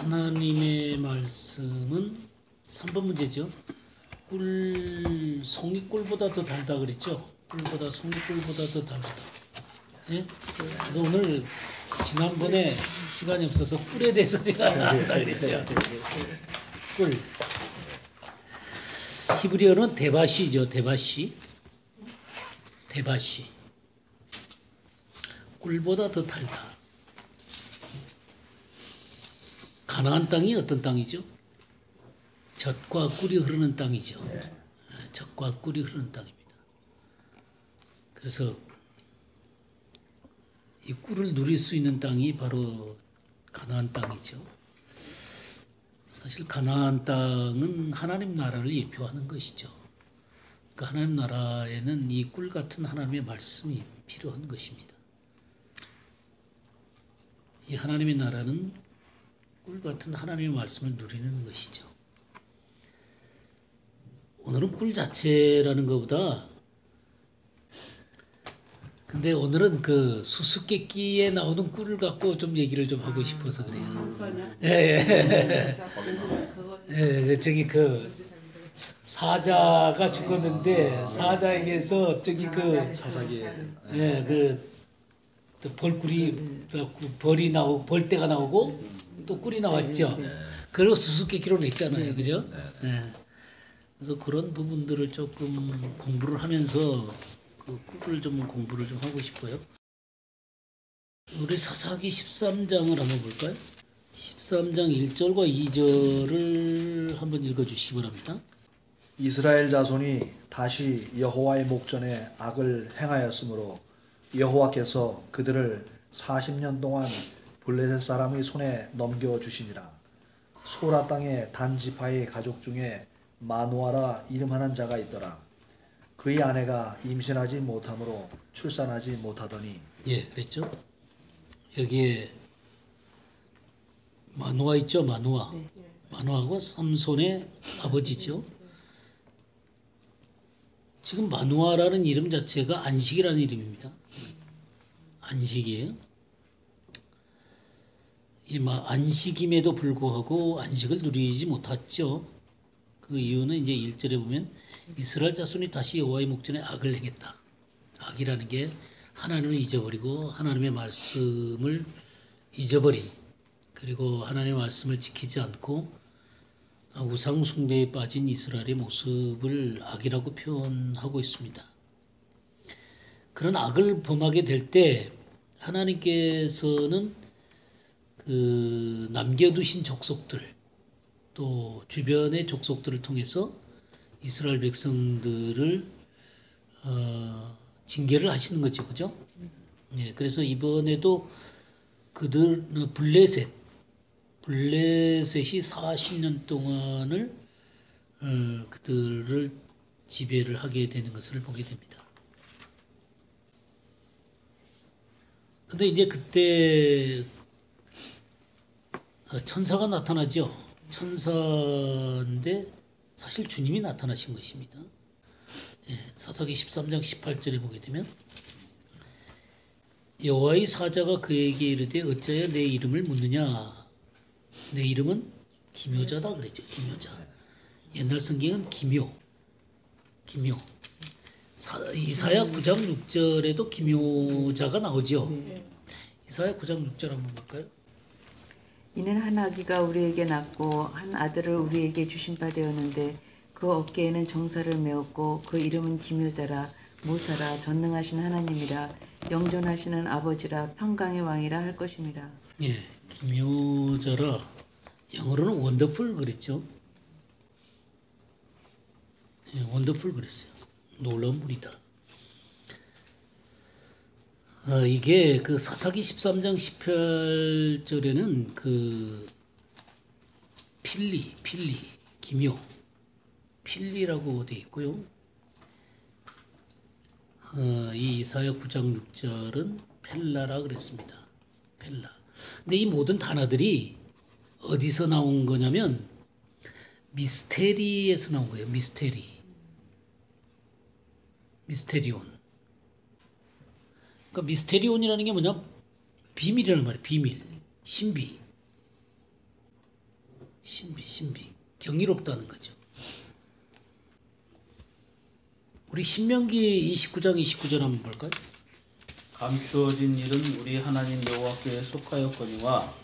하나님의 말씀은 3번 문제죠. 송이꿀보다 더 달다 그랬죠. 송이꿀보다 더 달다. 예? 그래서 오늘 지난번에 시간이 없어서 꿀에 대해서 제가 안 한다 그랬죠. 꿀. 히브리어는 데바시죠. 데바시. 꿀보다 더 달다. 가나안 땅이 어떤 땅이죠? 젖과 꿀이 흐르는 땅이죠. 젖과 꿀이 흐르는 땅입니다. 그래서 이 꿀을 누릴 수 있는 땅이 바로 가나안 땅이죠. 사실 가나안 땅은 하나님 나라를 예표하는 것이죠. 그 하나님 나라에는 이 꿀 같은 하나님의 말씀이 필요한 것입니다. 이 하나님의 나라는 꿀 같은 하나님의 말씀을 누리는 것이죠. 오늘은 꿀 자체라는 것보다 근데 오늘은 그 수수께끼에 나오는 꿀을 갖고 좀 얘기를 좀 하고 싶어서 그래요. 예, 저기 그 사자가 죽었는데 사자에게서 저기 그 사사기 또 벌꿀이 벌이 나오고 벌떼가 나오고 또 꿀이 나왔죠. 그리고 수수께끼로 냈잖아요, 그죠? 네. 그래서 그런 부분들을 조금 공부를 하면서 그 꿀을 좀 공부를 좀 하고 싶어요. 우리 사사기 13장을 한번 볼까요? 13장 1절과 2절을 한번 읽어주시기 바랍니다. 이스라엘 자손이 다시 여호와의 목전에 악을 행하였으므로 여호와께서 그들을 40년 동안 블레셋 사람의 손에 넘겨주시니라. 소라 땅의 단지파의 가족 중에 마누아라 이름하는 자가 있더라. 그의 아내가 임신하지 못하므로 출산하지 못하더니 예, 그랬죠. 여기에 마누아 있죠, 마누아. 마누아하고 삼손의 아버지죠. 지금 마누아라는 이름 자체가 안식이라는 이름입니다. 안식이에요. 이 안식임에도 불구하고 안식을 누리지 못했죠. 그 이유는 이제 1절에 보면 이스라엘 자손이 다시 여호와의 목전에 악을 행했다. 악이라는 게 하나님을 잊어버리고 하나님의 말씀을 잊어버린, 그리고 하나님의 말씀을 지키지 않고 우상 숭배에 빠진 이스라엘의 모습을 악이라고 표현하고 있습니다. 그런 악을 범하게 될 때 하나님께서는 그 남겨두신 족속들, 또 주변의 족속들을 통해서 이스라엘 백성들을 징계를 하시는 거죠, 그죠? 예, 그래서 이번에도 그들 블레셋이 40년 동안을 그들을 지배를 하게 되는 것을 보게 됩니다. 근데 이제 그때 천사가 나타나죠. 천사인데 사실 주님이 나타나신 것입니다. 예, 사사기 13장 18절에 보게 되면 여호와의 사자가 그에게 이르되 어찌하여 내 이름을 묻느냐. 내 이름은 기묘자다 그랬죠. 기묘자. 옛날 성경은 기묘. 이사야 9장 6절에도 기묘자가 나오죠. 이사야 9장 6절 한번 볼까요? 이는 한 아기가 우리에게 낳고 한 아들을 우리에게 주신 바 되었는데 그 어깨에는 정사를 메었고 그 이름은 기묘자라 모사라 전능하신 하나님이라 영존하시는 아버지라 평강의 왕이라 할 것입니다. 예, 기묘자라 영어로는 원더풀 그랬죠. 예, 원더풀 그랬어요. 놀라운 분이다. 이게 그 사사기 13장 18절에는 그 필리, 기묘, 필리라고 되어 있고요. 이 이사야 9장 6절은 펠라라 그랬습니다. 펠라. 근데 이 모든 단어들이 어디서 나온 거냐면 미스테리에서 나온 거예요. 미스테리온. 그러니까 미스테리온이라는 게 뭐냐? 비밀이라는 말이에요. 비밀, 신비. 신비. 경이롭다는 거죠. 우리 신명기 29장 29절 한번 볼까요? 감추어진 일은 우리 하나님 여호와께 속하였거니와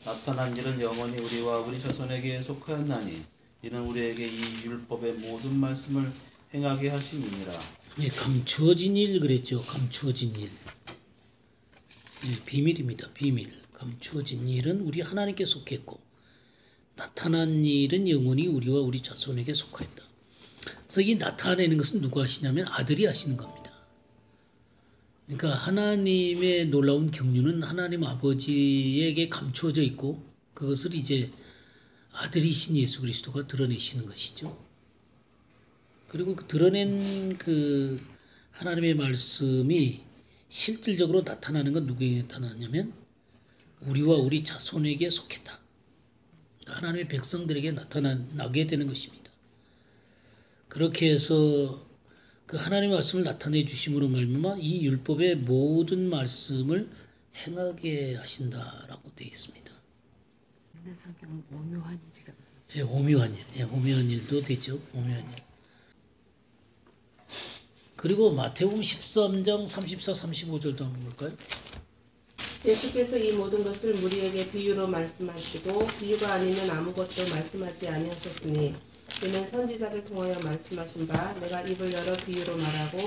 나타난 일은 영원히 우리와 우리 자손에게 속하였나니 이는 우리에게 이 율법의 모든 말씀을 행하게 하심이니라. 예, 감추어진 일 그랬죠. 감추어진 일. 예, 비밀입니다. 비밀. 감추어진 일은 우리 하나님께 속했고 나타난 일은 영원히 우리와 우리 자손에게 속하였다. 그래서 이 나타내는 것은 누가 하시냐면 아들이 하시는 겁니다. 그러니까 하나님의 놀라운 경륜은 하나님 아버지에게 감추어져 있고 그것을 이제 아들이신 예수 그리스도가 드러내시는 것이죠. 그리고 그 드러낸 그 하나님의 말씀이 실질적으로 나타나는 건 누구에게 나타나냐면 우리와 우리 자손에게 속했다. 하나님의 백성들에게 나타나게 되는 것입니다. 그렇게 해서 그 하나님의 말씀을 나타내 주심으로 말미암아 이 율법의 모든 말씀을 행하게 하신다라고 되어 있습니다. 옛날 성경은 오묘한 일이라고 돼 있어요. 예, 오묘한 일, 예, 오묘한 일도 되죠. 오묘한 일. 그리고 마태복음 13장 34, 35절도 한번 볼까요? 예수께서 이 모든 것을 무리에게 비유로 말씀하시고 비유가 아니면 아무것도 말씀하지 아니하셨으니 이는 선지자를 통하여 말씀하신 바 내가 입을 열어 비유로 말하고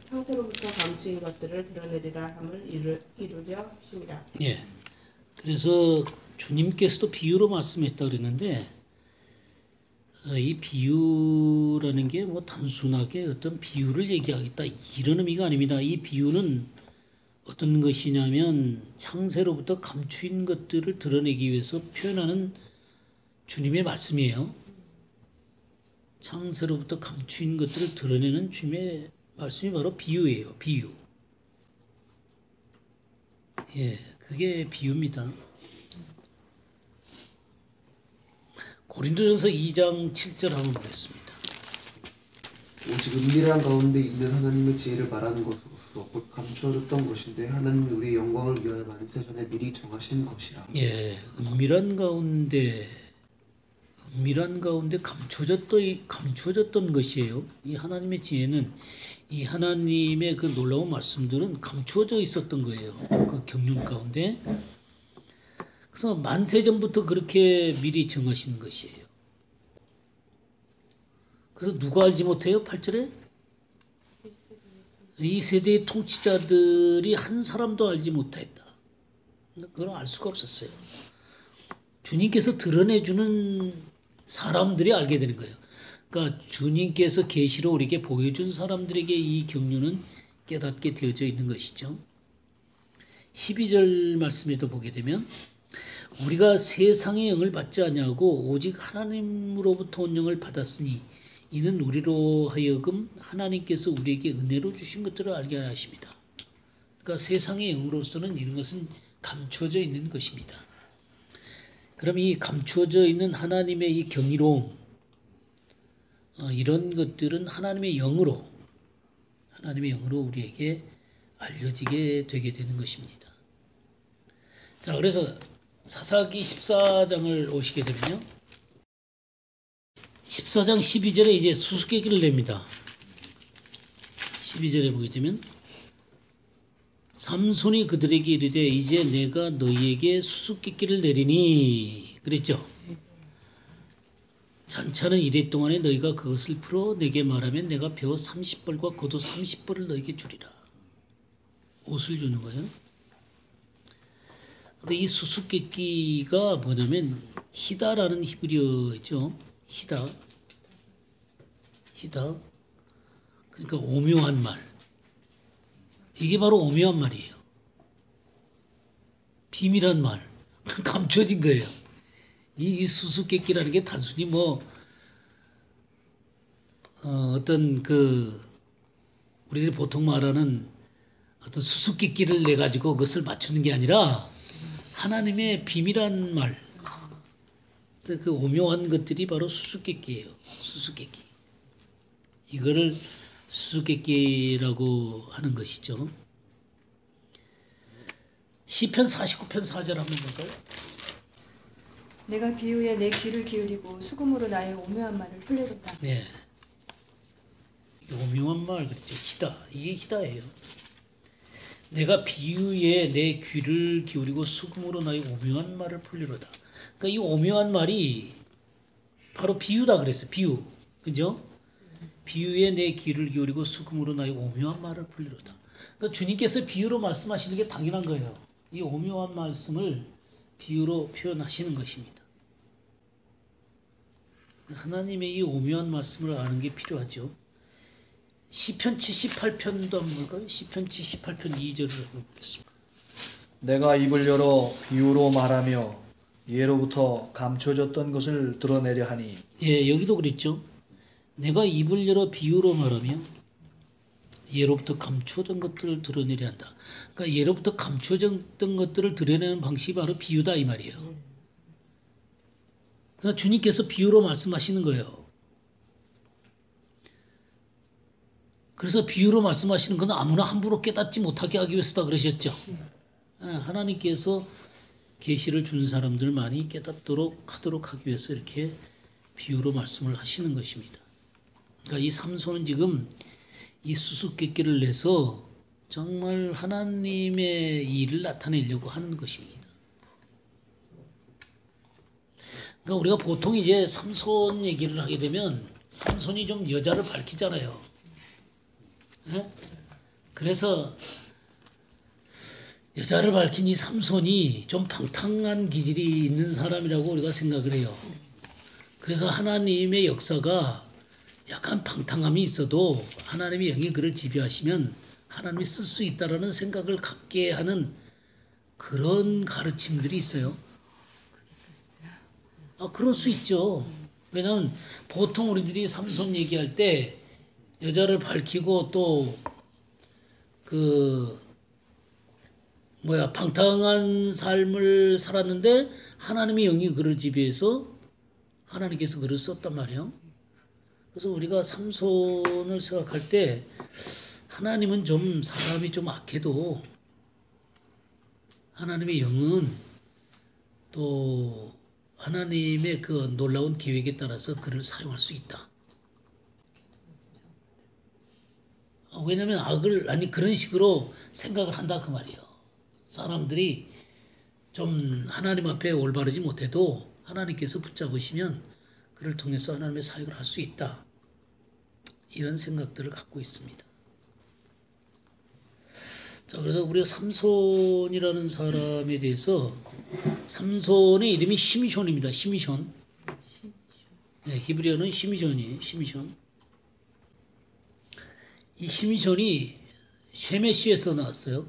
창세로부터 감추인 것들을 드러내리라 함을 이루려 하심이라. 예. 그래서 주님께서도 비유로 말씀했다 그랬는데 이 비유라는 게 뭐 단순하게 어떤 비유를 얘기하겠다 이런 의미가 아닙니다. 이 비유는 어떤 것이냐면 창세로부터 감추인 것들을 드러내기 위해서 표현하는 주님의 말씀이에요. 창세로부터 감추인 것들을 드러내는 주님의 말씀이 바로 비유예요. 비유. 예, 그게 비유입니다. 고린도전서 2장 7절 한번 보겠습니다. 오직 은밀한 가운데 있는 하나님의 지혜를 말하는 것으로서 곧 감추어졌던 것인데 하나님이 우리의 영광을 위하여 만세 전에 미리 정하신 것이라. 예, 은밀한 가운데 감추어졌던 것이에요. 이 하나님의 지혜는 이 하나님의 그 놀라운 말씀들은 감추어져 있었던 거예요. 그 경륜 가운데. 그래서 만세 전부터 그렇게 미리 정하신 것이에요. 그래서 누가 알지 못해요? 8절에? 이 세대의 통치자들이 한 사람도 알지 못했다. 그건 알 수가 없었어요. 주님께서 드러내주는 사람들이 알게 되는 거예요. 그러니까 주님께서 계시로 우리에게 보여준 사람들에게 이 경륜은 깨닫게 되어져 있는 것이죠. 12절 말씀에도 보게 되면 우리가 세상의 영을 받지 아니하고 오직 하나님으로부터 온 영을 받았으니 이는 우리로 하여금 하나님께서 우리에게 은혜로 주신 것들을 알게 하십니다. 그러니까 세상의 영으로서는 이런 것은 감추어져 있는 것입니다. 그럼 이 감추어져 있는 하나님의 이 경이로움 이런 것들은 하나님의 영으로 우리에게 알려지게 되게 되는 것입니다. 자, 그래서 사사기 14장을 오시게 되면요. 14장 12절에 이제 수수께끼를 냅니다. 12절에 보게 되면 삼손이 그들에게 이르되 이제 내가 너희에게 수수께끼를 내리니 그랬죠. 잔치하는 이래 동안에 너희가 그것을 풀어 내게 말하면 내가 배워 30벌과 겉옷 30벌을 너희에게 주리라. 옷을 주는 거예요. 근데 이 수수께끼가 뭐냐면 히다라는 히브리어죠. 히다. 그러니까 오묘한 말. 이게 바로 오묘한 말이에요. 비밀한 말. 감춰진 거예요. 이 수수께끼라는 게 단순히 어떤 우리들이 보통 말하는 어떤 수수께끼를 내 가지고 그것을 맞추는 게 아니라 하나님의 비밀한 말, 그 오묘한 것들이 바로 수수께끼예요. 수수께끼. 이거를 수수께끼라고 하는 것이죠. 시편 49편 4절 한번 볼까요? 내가 비유에 내 귀를 기울이고 수금으로 나의 오묘한 말을 풀려줬다. 네. 오묘한 말 그렇죠. 희다. 이게 희다예요. 내가 비유에 내 귀를 기울이고 수금으로 나의 오묘한 말을 풀리로다. 그러니까 이 오묘한 말이 바로 비유다 그랬어요. 비유. 그죠? 비유에 내 귀를 기울이고 수금으로 나의 오묘한 말을 풀리로다. 그러니까 주님께서 비유로 말씀하시는 게 당연한 거예요. 이 오묘한 말씀을 비유로 표현하시는 것입니다. 하나님의 이 오묘한 말씀을 아는 게 필요하죠. 시편 78편도 한번 볼까요? 시편 78편 2절을 한번 보겠습니다. 내가 입을 열어 비유로 말하며 예로부터 감춰졌던 것을 드러내려 하니 예, 여기도 그랬죠. 내가 입을 열어 비유로 말하며 예로부터 감추어진 것들을 드러내려 한다. 그러니까 예로부터 감추어졌던 것들을 드러내는 방식이 바로 비유다 이 말이에요. 그러니까 주님께서 비유로 말씀하시는 거예요. 그래서 비유로 말씀하시는 건 아무나 함부로 깨닫지 못하게 하기 위해서다 그러셨죠. 하나님께서 계시를 준 사람들 많이 깨닫도록 하도록 하기 위해서 이렇게 비유로 말씀을 하시는 것입니다. 그러니까 이 삼손은 지금 이 수수께끼를 내서 정말 하나님의 일을 나타내려고 하는 것입니다. 그러니까 우리가 보통 이제 삼손 얘기를 하게 되면 삼손이 좀 여자를 밝히잖아요. 예? 그래서 여자를 밝힌 이 삼손이 좀 방탕한 기질이 있는 사람이라고 우리가 생각을 해요. 그래서 하나님의 역사가 약간 방탕함이 있어도 하나님의 영이 그를 지배하시면 하나님이 쓸 수 있다라는 생각을 갖게 하는 그런 가르침들이 있어요. 그럴 수 있죠. 왜냐하면 보통 우리들이 삼손 얘기할 때 여자를 밝히고 또 방탕한 삶을 살았는데 하나님의 영이 그를 지배해서 하나님께서 그를 썼단 말이에요. 그래서 우리가 삼손을 생각할 때 하나님은 좀 사람이 좀 악해도 하나님의 영은 또 하나님의 그 놀라운 계획에 따라서 그를 사용할 수 있다. 왜냐하면 그런 식으로 생각을 한다 그 말이에요. 사람들이 좀 하나님 앞에 올바르지 못해도 하나님께서 붙잡으시면 그를 통해서 하나님의 사역을 할 수 있다. 이런 생각들을 갖고 있습니다. 자, 그래서 우리가 삼손이라는 사람에 대해서 삼손의 이름이 시미션입니다. 시미션. 네, 히브리어는 시미션이에요. 시미션. 이 시미션이 쉐메시에서 나왔어요.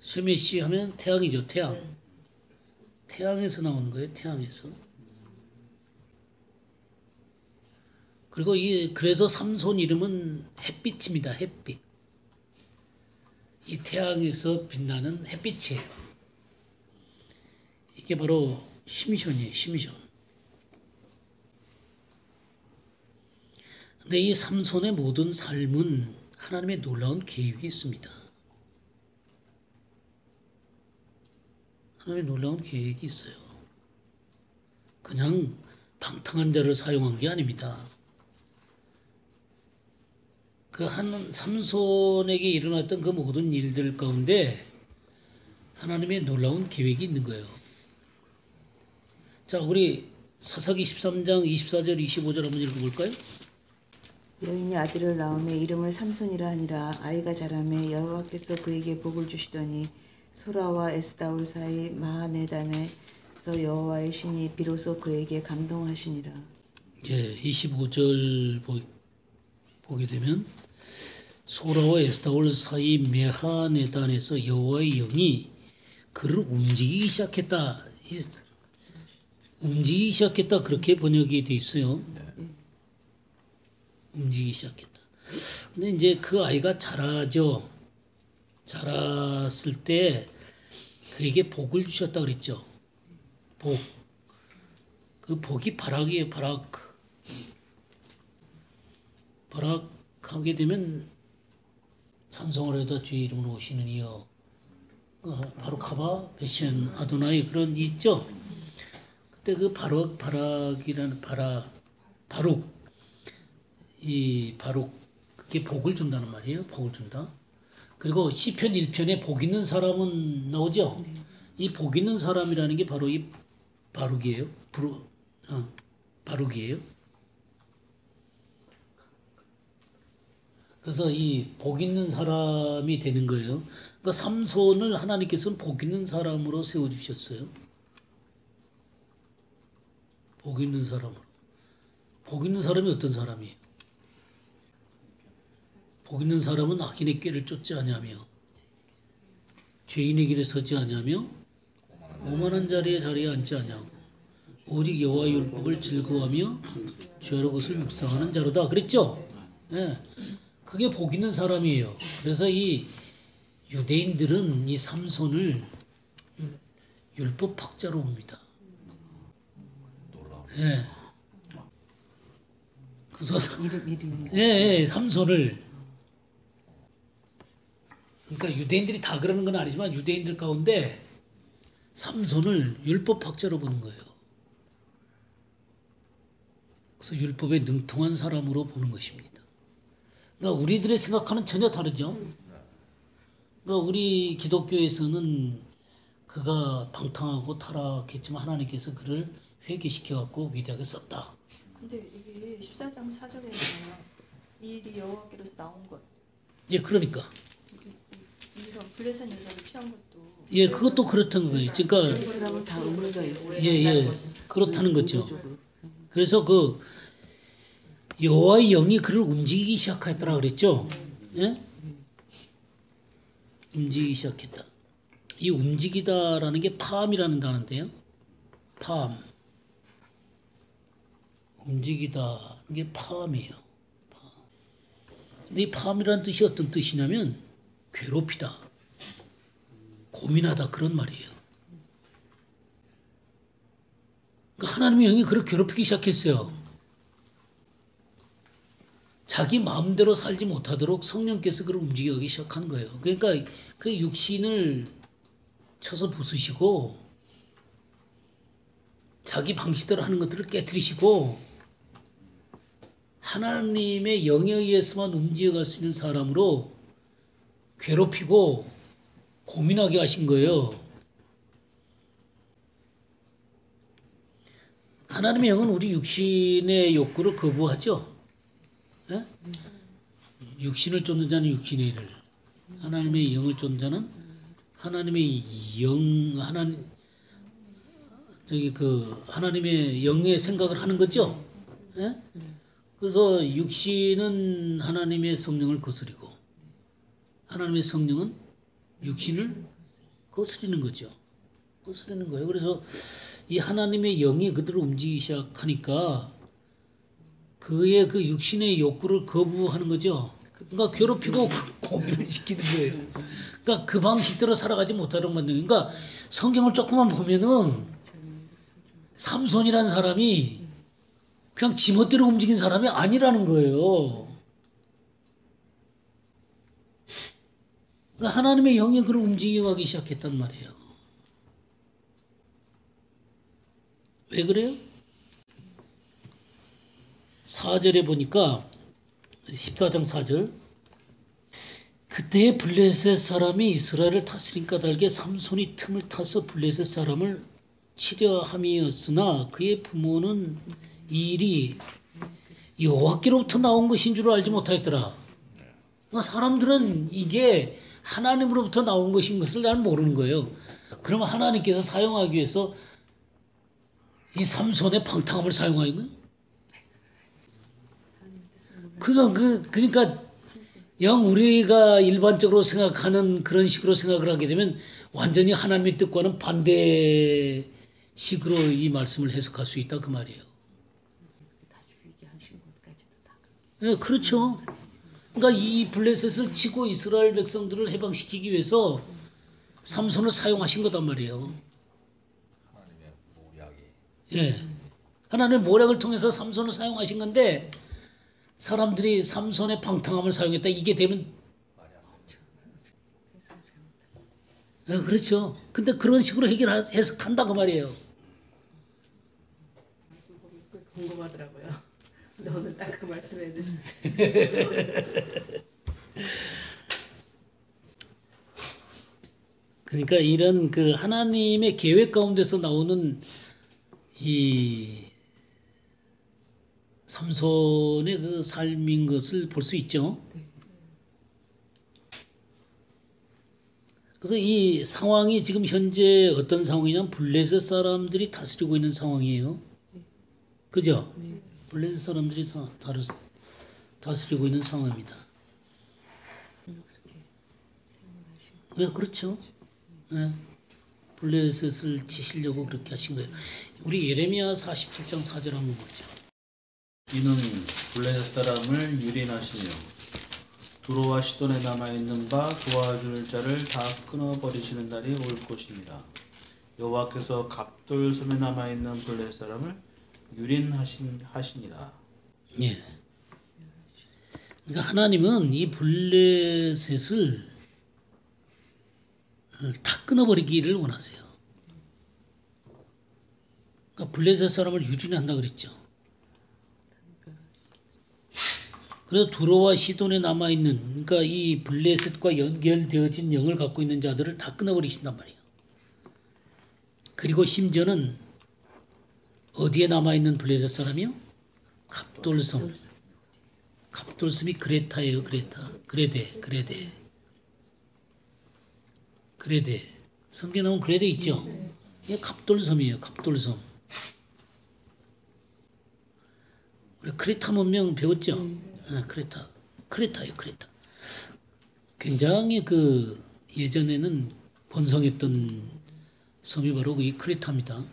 쉐메시 하면 태양이죠. 태양. 태양에서 나오는 거예요. 태양에서. 그리고 그래서 삼손 이름은 햇빛입니다. 햇빛. 이 태양에서 빛나는 햇빛이에요. 이게 바로 시미션이에요. 시미션. 근데 이 삼손의 모든 삶은 하나님의 놀라운 계획이 있습니다. 하나님의 놀라운 계획이 있어요. 그냥 방탕한 자를 사용한 게 아닙니다. 그 삼손에게 일어났던 그 모든 일들 가운데 하나님의 놀라운 계획이 있는 거예요. 자, 우리 사사기 13장 24절 25절 한번 읽어볼까요? 여인이 아들을 낳음에 이름을 삼손이라 하니라. 아이가 자라매 여호와께서 그에게 복을 주시더니 소라와 에스다올 사이 마하네단에서 여호와의 신이 비로소 그에게 감동하시니라. 이제 25절 보게 되면 소라와 에스다올 사이 메하네단에서 여호와의 영이 그를 움직이기 시작했다. 움직이기 시작했다. 그렇게 번역이 돼 있어요. 움직이기 시작했다. 근데 이제 그 아이가 자라죠. 자랐을 때 그에게 복을 주셨다 그랬죠. 복. 그 복이 바락이에요. 바락. 바락하게 되면 찬송을 해도 주의 이름으로 오시는 이여 바로 카바 베션 아도나이 그런 있죠. 그때 그 바락이라는 바룩 이 바룩 그게 복을 준다는 말이에요. 복을 준다. 그리고 시편 1편에 복 있는 사람은 나오죠. 이 복 있는 사람이라는 게 바로 이 바룩이에요. 바룩이에요. 그래서 이 복 있는 사람이 되는 거예요. 그러니까 삼손을 하나님께서는 복 있는 사람으로 세워주셨어요. 복 있는 사람으로. 복 있는 사람이 어떤 사람이에요? 복 있는 사람은 악인의 꾀를 쫓지 아니하며 죄인의 길에 서지 아니하며 오만한 자리에 앉지 아니하고 오직 여호와의 율법을 즐거워하며 죄로 그것을 묵상하는 자로다. 그랬죠? 예. 그게 복 있는 사람이에요. 그래서 이 유대인들은 이 삼손을 율법학자로 봅니다. 예. 그래서 예, 삼손을 그러니까 유대인들이 다 그러는 건 아니지만 유대인들 가운데 삼손을 율법학자로 보는 거예요. 그래서 율법에 능통한 사람으로 보는 것입니다. 그러니까 우리들의 생각과는 전혀 다르죠. 그러니까 우리 기독교에서는 그가 방탕하고 타락했지만 하나님께서 그를 회개시켜갖고 위대하게 썼다. 근데 이게 14장 4절에서 이 일이 여호와께로서 나온 것. 예, 그러니까. 이런 블레셋 여자를 취한 것도. 예, 그것도 그렇다는 거예요. 그러니까 그 사람은 다 의무가 있어요. 예, 그렇다는 거죠. 그래서 그 여호와의 영이 그를 움직이기 시작했더라 그랬죠. 예? 움직이기 시작했다. 이 움직이다라는 게 파암이라는 단어인데요. 파암. 움직이다. 이게 파암이에요. 파암. 근데 이 파암이라는 뜻이 어떤 뜻이냐면 괴롭히다. 고민하다 그런 말이에요. 그러니까 하나님의 영이 그를 괴롭히기 시작했어요. 자기 마음대로 살지 못하도록 성령께서 그를 움직이기 시작한 거예요. 그러니까 그 육신을 쳐서 부수시고 자기 방식대로 하는 것들을 깨뜨리시고 하나님의 영에 의해서만 움직여갈 수 있는 사람으로 괴롭히고 고민하게 하신 거예요. 하나님의 영은 우리 육신의 욕구를 거부하죠. 예? 육신을 쫓는 자는 육신의 일을, 하나님의 영을 쫓는 자는 하나님의 하나님의 영의 생각을 하는 거죠. 예? 그래서 육신은 하나님의 성령을 거스리고 하나님의 성령은 육신을 거스리는 거죠. 거스리는 거예요. 그래서 이 하나님의 영이 그들을 움직이기 시작하니까 그의 그 육신의 욕구를 거부하는 거죠. 그러니까 괴롭히고 고민을 시키는 거예요. 그러니까 그 방식대로 살아가지 못하도록 만드는. 그러니까 성경을 조금만 보면은 삼손이라는 사람이 그냥 지멋대로 움직인 사람이 아니라는 거예요. 그러니까 하나님의 영이 그를 움직여가기 시작했단 말이에요. 왜 그래요? 4절에 보니까 14장 4절 그때의 블레셋 사람이 이스라엘을 다스린 까닭에 삼손이 틈을 타서 블레셋 사람을 치려 함이었으나 그의 부모는 이 일이 여호와께로부터 나온 것인 줄 알지 못하였더라. 그러니까 사람들은 이게 하나님으로부터 나온 것인 것을 잘 모르는 거예요. 그러면 하나님께서 사용하기 위해서 이 삼손의 방탕함을 사용하는 거예요. 그러니까 영 우리가 일반적으로 생각하는 그런 식으로 생각을 하게 되면 완전히 하나님의 뜻과는 반대식으로 이 말씀을 해석할 수 있다 그 말이에요. 네, 그렇죠. 그러니까 이 블레셋을 치고 이스라엘 백성들을 해방시키기 위해서 삼손을 사용하신 거단 말이에요. 하나님의 모략이. 예, 하나님의 모략을 통해서 삼손을 사용하신 건데. 사람들이 삼손의 방탕함을 사용했다. 이게 되면 그렇죠. 근데 그런 식으로 해석한다 그 말이에요. 말씀 보면 궁금하더라고요. 근데 오늘 딱 그 말씀해 주신. 그러니까 이런 그 하나님의 계획 가운데서 나오는 이 삼손의 그 삶인 것을 볼 수 있죠. 그래서 이 상황이 지금 현재 어떤 상황이냐면 블레셋 사람들이 다스리고 있는 상황이에요. 그죠? 블레셋 사람들이 다스리고 있는 상황입니다. 네, 그렇죠. 네. 블레셋을 치시려고 그렇게 하신 거예요. 우리 예레미야 47장 4절 한번 보죠. 이는 블레셋 사람을 유린하시며 두로와 시돈에 남아있는 바 도와줄 자를 다 끊어버리시는 날이 올 것입니다. 여호와께서 갑돌섬에 남아있는 블레셋 사람을 유린하시니라. 예. 그러니까 하나님은 이 블레셋을 다 끊어버리기를 원하세요. 그러니까 블레셋 사람을 유린한다 그랬죠. 그래서 두로와 시돈에 남아있는, 그러니까 이 블레셋과 연결되어진 영을 갖고 있는 자들을 다 끊어버리신단 말이에요. 그리고 심지어는 어디에 남아있는 블레셋 사람이요? 갑돌섬. 갑돌섬이 그레타예요. 그레데. 성경에 나온 그레데 있죠? 이게 갑돌섬이에요. 갑돌섬. 우리 크레타 문명 배웠죠? 크레타예요. 굉장히 그 예전에는 번성했던 섬이 바로 이 크레타입니다.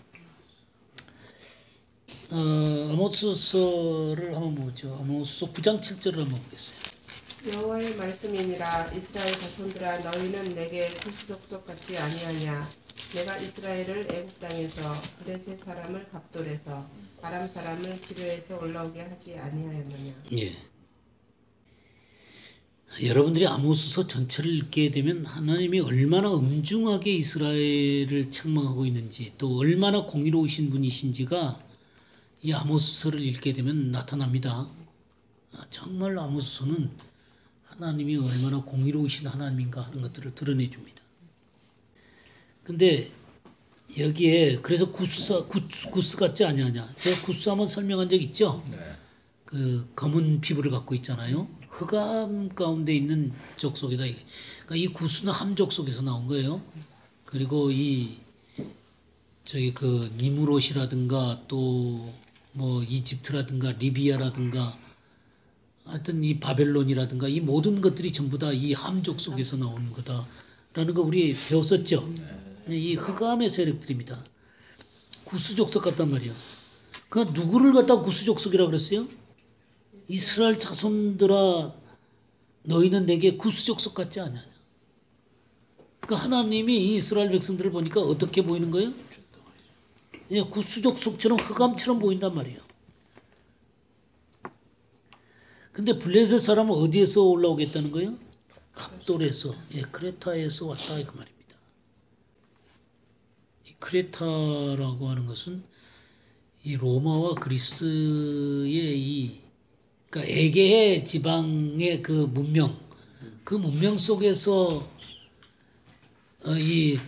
아모스서를 한번 보죠. 아모스서 9장 7절을 한번 보겠어요. 여호와의 말씀이니라. 이스라엘 자손들아, 너희는 내게 구스 족속 같지 아니하냐. 내가 이스라엘을 애굽 땅에서 블레셋 사람을 갑돌에서 아람 사람을 기르에서 올라오게 하지 아니하였느냐. 예. 여러분들이 아모스서 전체를 읽게 되면 하나님이 얼마나 엄중하게 이스라엘을 책망하고 있는지, 또 얼마나 공의로우신 분이신지가 이 아모스서를 읽게 되면 나타납니다. 정말 아모스서는 하나님이 얼마나 공의로우신 하나님인가 하는 것들을 드러내줍니다. 근데 여기에 그래서 구스 같지 아니하냐. 제가 구스 한번 설명한 적 있죠? 네. 그 검은 피부를 갖고 있잖아요. 흑암 가운데 있는 족속이다. 그러니까 이 구스는 함족속에서 나온 거예요. 그리고 그 니무롯이라든가 또 뭐 이집트라든가 리비아라든가 하여튼 이 바벨론이라든가 이 모든 것들이 전부 다 이 함족 속에서 나오는 거다라는 거 우리 배웠었죠. 이 흑암의 세력들입니다. 구스족속 같단 말이에요. 그 누구를 갖다 구스족속이라 그랬어요? 이스라엘 자손들아, 너희는 내게 구스족속 같지 않느냐. 그러니까 하나님이 이 이스라엘 백성들을 보니까 어떻게 보이는 거예요? 예, 구스족속처럼 흑암처럼 보인단 말이에요. 근데 블레셋 사람은 어디에서 올라오겠다는 거예요? 갑돌에서, 크레타에서 왔다 그 말입니다. 이 크레타라고 하는 것은 이 로마와 그리스의 그러니까 에게해 지방의 그 문명 속에서 이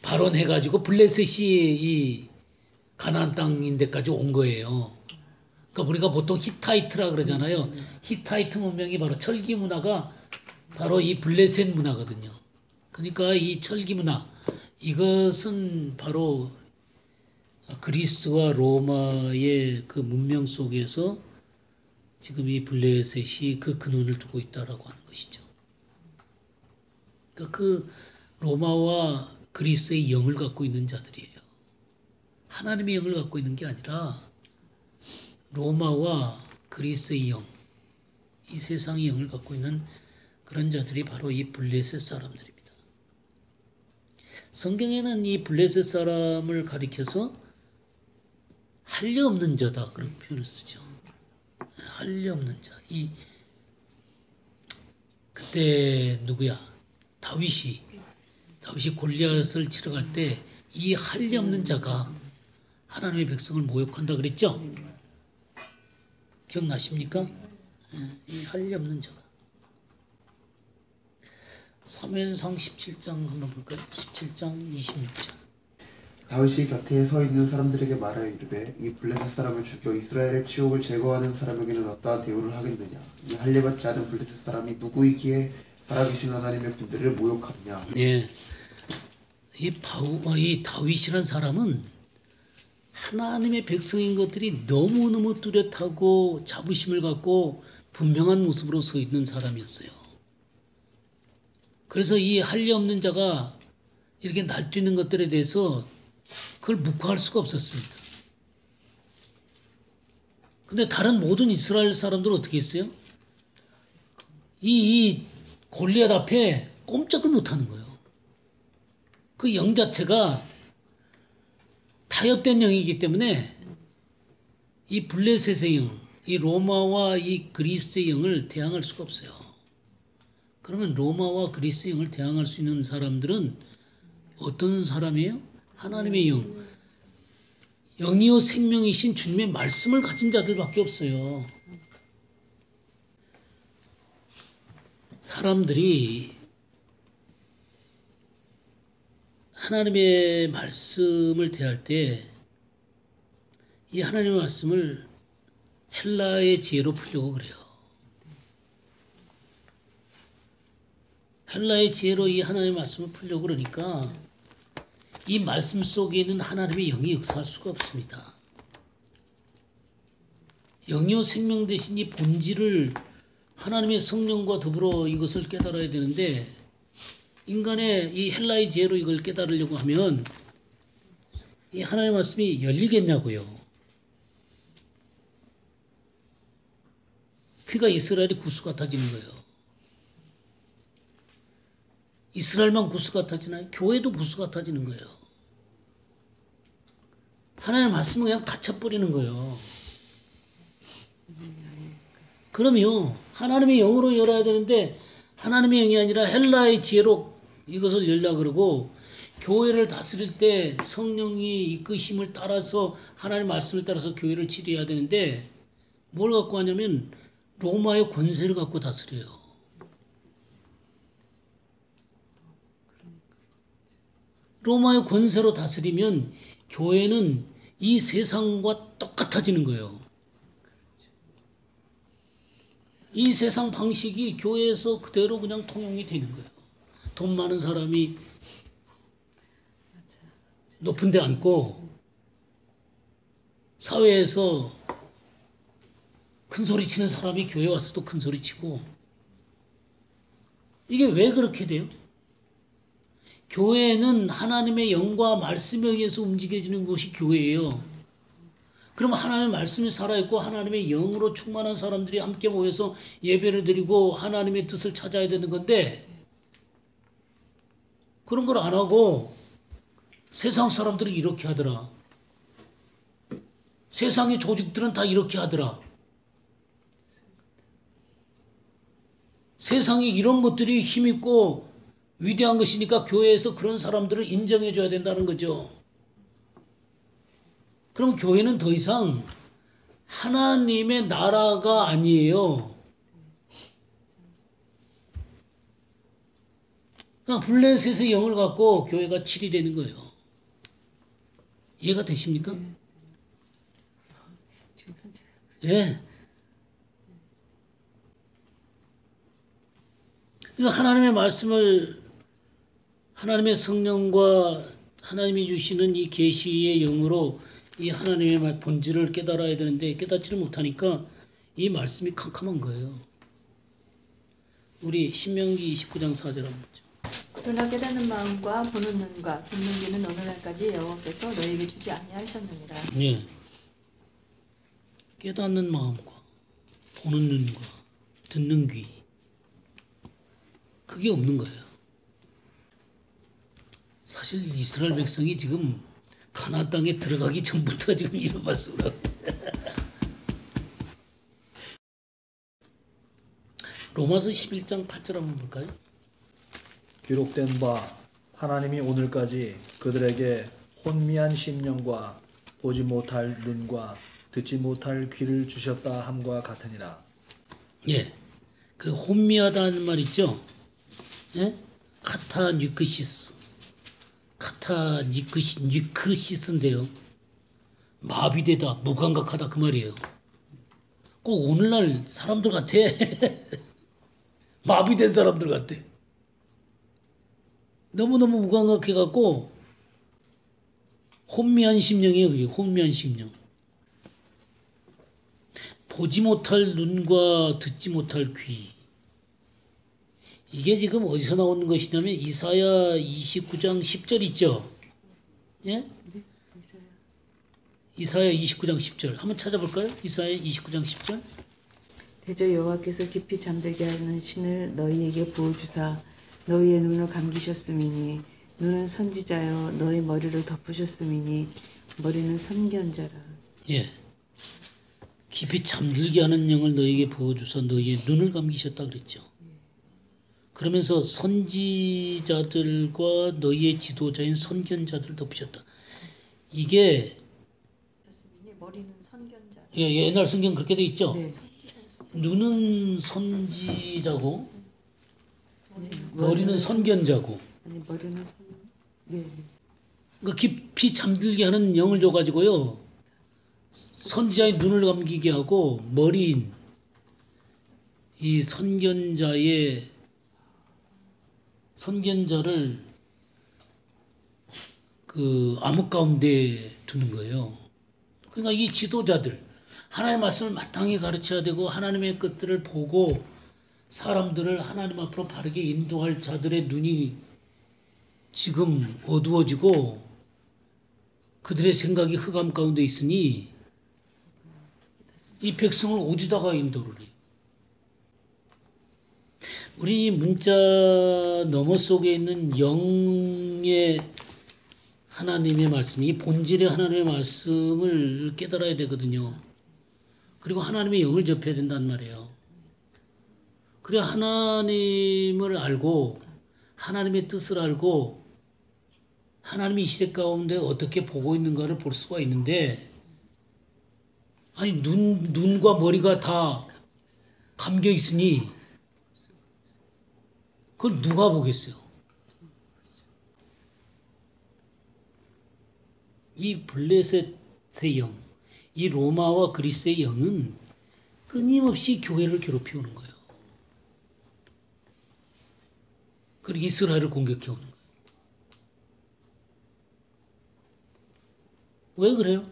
발원해가지고 블레셋이 이 가나안 땅인 데까지 온 거예요. 그러니까 우리가 보통 히타이트라 그러잖아요. 히타이트 문명이 바로 철기 문화가 바로 이 블레셋 문화거든요. 그러니까 이 철기 문화, 이것은 바로 그리스와 로마의 그 문명 속에서 지금 이 블레셋이 그 근원을 두고 있다라고 하는 것이죠. 그러니까 그 로마와 그리스의 영을 갖고 있는 자들이에요. 하나님의 영을 갖고 있는 게 아니라 로마와 그리스의 영, 이 세상의 영을 갖고 있는 그런 자들이 바로 이 블레셋 사람들입니다. 성경에는 이 블레셋 사람을 가리켜서 한리 없는 자다 그런 표현을 쓰죠. 한리 없는 자. 그때 누구야? 다윗이 다윗이 골리앗을 치러 갈 때 이 할례 없는 자가 하나님의 백성을 모욕한다 그랬죠? 기억나십니까? 이 할례 없는 자가. 사무엘상 17장 한번 볼까요? 17장 26절. 다윗이 곁에 서 있는 사람들에게 말하여 이르되 이 블레셋 사람을 죽여 이스라엘의 치욕을 제거하는 사람에게는 어떠한 대우를 하겠느냐. 이 할례받지 않은 블레셋 사람이 누구이기에 살아계신 하나님의 군대를 모욕하느냐. 네. 이 다윗이란 사람은 하나님의 백성인 것들이 너무너무 뚜렷하고 자부심을 갖고 분명한 모습으로 서 있는 사람이었어요. 그래서 이 할례 없는 자가 이렇게 날뛰는 것들에 대해서 그걸 묵과할 수가 없었습니다. 근데 다른 모든 이스라엘 사람들은 어떻게 했어요? 이 골리앗 앞에 꼼짝을 못하는 거예요. 그 영 자체가 타협된 영이기 때문에 이 블레셋의 영, 이 로마와 이 그리스의 영을 대항할 수가 없어요. 그러면 로마와 그리스의 영을 대항할 수 있는 사람들은 어떤 사람이에요? 하나님의 영, 영이요 생명이신 주님의 말씀을 가진 자들밖에 없어요. 사람들이 하나님의 말씀을 대할 때 이 하나님의 말씀을 헬라의 지혜로 풀려고 그래요. 헬라의 지혜로 이 하나님의 말씀을 풀려고 그러니까 이 말씀 속에 있는 하나님의 영이 역사할 수가 없습니다. 영이요 생명 대신 이 본질을 하나님의 성령과 더불어 이것을 깨달아야 되는데 인간의 이 헬라의 지혜로 이걸 깨달으려고 하면 이 하나님의 말씀이 열리겠냐고요. 그러니까 이스라엘이 구수 같아지는 거예요. 이스라엘만 구수 같아지나요? 교회도 구수 같아지는 거예요. 하나님의 말씀을 그냥 갇혀버리는 거예요. 그럼요. 하나님의 영으로 열어야 되는데 하나님의 영이 아니라 헬라의 지혜로 이것을 열려고 그러고 교회를 다스릴 때 성령이 이끄심을 따라서 하나님의 말씀을 따라서 교회를 치료해야 되는데 뭘 갖고 하냐면 로마의 권세를 갖고 다스려요. 로마의 권세로 다스리면 교회는 이 세상과 똑같아지는 거예요. 이 세상 방식이 교회에서 그대로 그냥 통용이 되는 거예요. 돈 많은 사람이 높은 데 앉고 사회에서 큰 소리 치는 사람이 교회 와서도 큰 소리 치고 이게 왜 그렇게 돼요? 교회는 하나님의 영과 말씀에 의해서 움직여지는 곳이 교회예요. 그럼 하나님의 말씀이 살아있고 하나님의 영으로 충만한 사람들이 함께 모여서 예배를 드리고 하나님의 뜻을 찾아야 되는 건데 그런 걸 안 하고 세상 사람들은 이렇게 하더라. 세상의 조직들은 다 이렇게 하더라. 세상에 이런 것들이 힘있고 위대한 것이니까 교회에서 그런 사람들을 인정해 줘야 된다는 거죠. 그럼 교회는 더 이상 하나님의 나라가 아니에요. 그냥 블레셋의 영을 갖고 교회가 치리되는 거예요. 이해가 되십니까? 예. 하나님의 말씀을 하나님의 성령과 하나님이 주시는 이 계시의 영으로 이 하나님의 본질을 깨달아야 되는데 깨닫지를 못하니까 이 말씀이 캄캄한 거예요. 우리 신명기 29장 4절 한번 보죠. 그러나 깨닫는 마음과 보는 눈과 듣는 귀는 오늘날까지 여호와께서 너에게 주지 아니하셨느니라. 예. 깨닫는 마음과 보는 눈과 듣는 귀 그게 없는 거예요. 사실 이스라엘 백성이 지금 가나안 땅에 들어가기 전부터 지금 이런 말씀을 하고 로마서 11장 8절 한번 볼까요? 기록된 바 하나님이 오늘까지 그들에게 혼미한 심령과 보지 못할 눈과 듣지 못할 귀를 주셨다 함과 같으니라. 예, 그 혼미하다는 말 있죠. 예? 카타뉴크시스, 카타뉴크시스인데요. 마비되다, 무감각하다 그 말이에요. 꼭 오늘날 사람들 같아. 마비된 사람들 같아. 너무너무 무감각해갖고 혼미한 심령이에요. 그게 혼미한 심령. 보지 못할 눈과 듣지 못할 귀. 이게 지금 어디서 나오는 것이냐면 이사야 29장 10절 있죠. 예? 이사야 29장 10절. 한번 찾아볼까요? 이사야 29장 10절. 대저 여호와께서 깊이 잠들게 하는 신을 너희에게 부어주사 너희의 눈을 감기셨음이니 눈은 선지자여 너희 머리를 덮으셨음이니 머리는 선견자라. 예. 깊이 잠들게 하는 영을 너희에게 부어주사 너희의 눈을 감기셨다 그랬죠. 그러면서 선지자들과 너희의 지도자인 선견자들을 덮으셨다. 이게 머리는 선견자. 예, 옛날 성경 그렇게 돼 있죠. 네. 눈은 선지자고 네. 머리는 선견자고. 아니 머리는 선. 네. 그 깊이 잠들게 하는 영을 줘가지고요. 선지자의 눈을 감기게 하고 머리인 이 선견자를 그 암흑 가운데 두는 거예요. 그러니까 이 지도자들 하나님의 말씀을 마땅히 가르쳐야 되고 하나님의 것들을 보고 사람들을 하나님 앞으로 바르게 인도할 자들의 눈이 지금 어두워지고 그들의 생각이 흑암 가운데 있으니 이 백성을 어디다가 인도를 해요? 우리 이 문자 너머 속에 있는 영의 하나님의 말씀, 이 본질의 하나님의 말씀을 깨달아야 되거든요. 그리고 하나님의 영을 접해야 된단 말이에요. 그래 하나님을 알고 하나님의 뜻을 알고 하나님이 이 시대 가운데 어떻게 보고 있는가를 볼 수가 있는데 아니 눈과 머리가 다 감겨 있으니 그걸 누가 보겠어요? 이 블레셋의 영, 이 로마와 그리스의 영은 끊임없이 교회를 괴롭히오는 거예요. 그리고 이스라엘을 공격해 오는 거예요. 왜 그래요?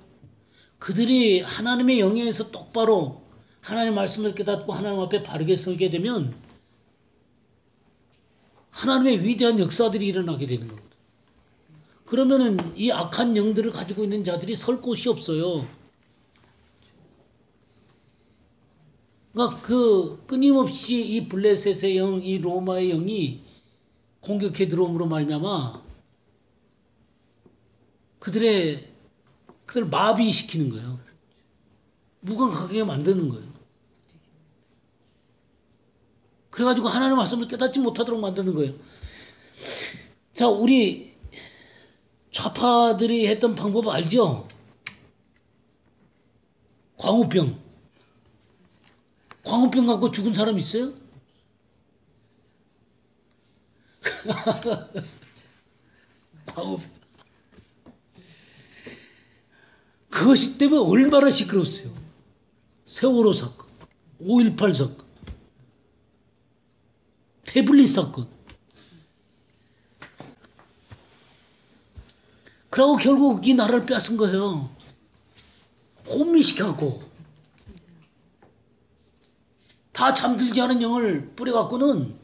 그들이 하나님의 영에서 똑바로 하나님의 말씀을 깨닫고 하나님 앞에 바르게 서게 되면 하나님의 위대한 역사들이 일어나게 되는 거거든요. 그러면은 이 악한 영들을 가지고 있는 자들이 설 곳이 없어요. 그러니까 그 끊임없이 이 블레셋의 영, 이 로마의 영이 공격해 들어옴으로 말미암아 그들 마비시키는 거예요. 무감각하게 만드는 거예요. 그래가지고 하나님의 말씀을 깨닫지 못하도록 만드는 거예요. 자, 우리 좌파들이 했던 방법 알죠? 광우병. 광우병 갖고 죽은 사람 있어요? 광우병. 그것이 때문에 얼마나 시끄러웠어요. 세월호 사건, 5.18 사건, 태블릿 사건. 그러고 결국 이 나라를 뺏은 거예요. 혼미시켜갖고. 다 잠들게 하는 영을 뿌려갖고는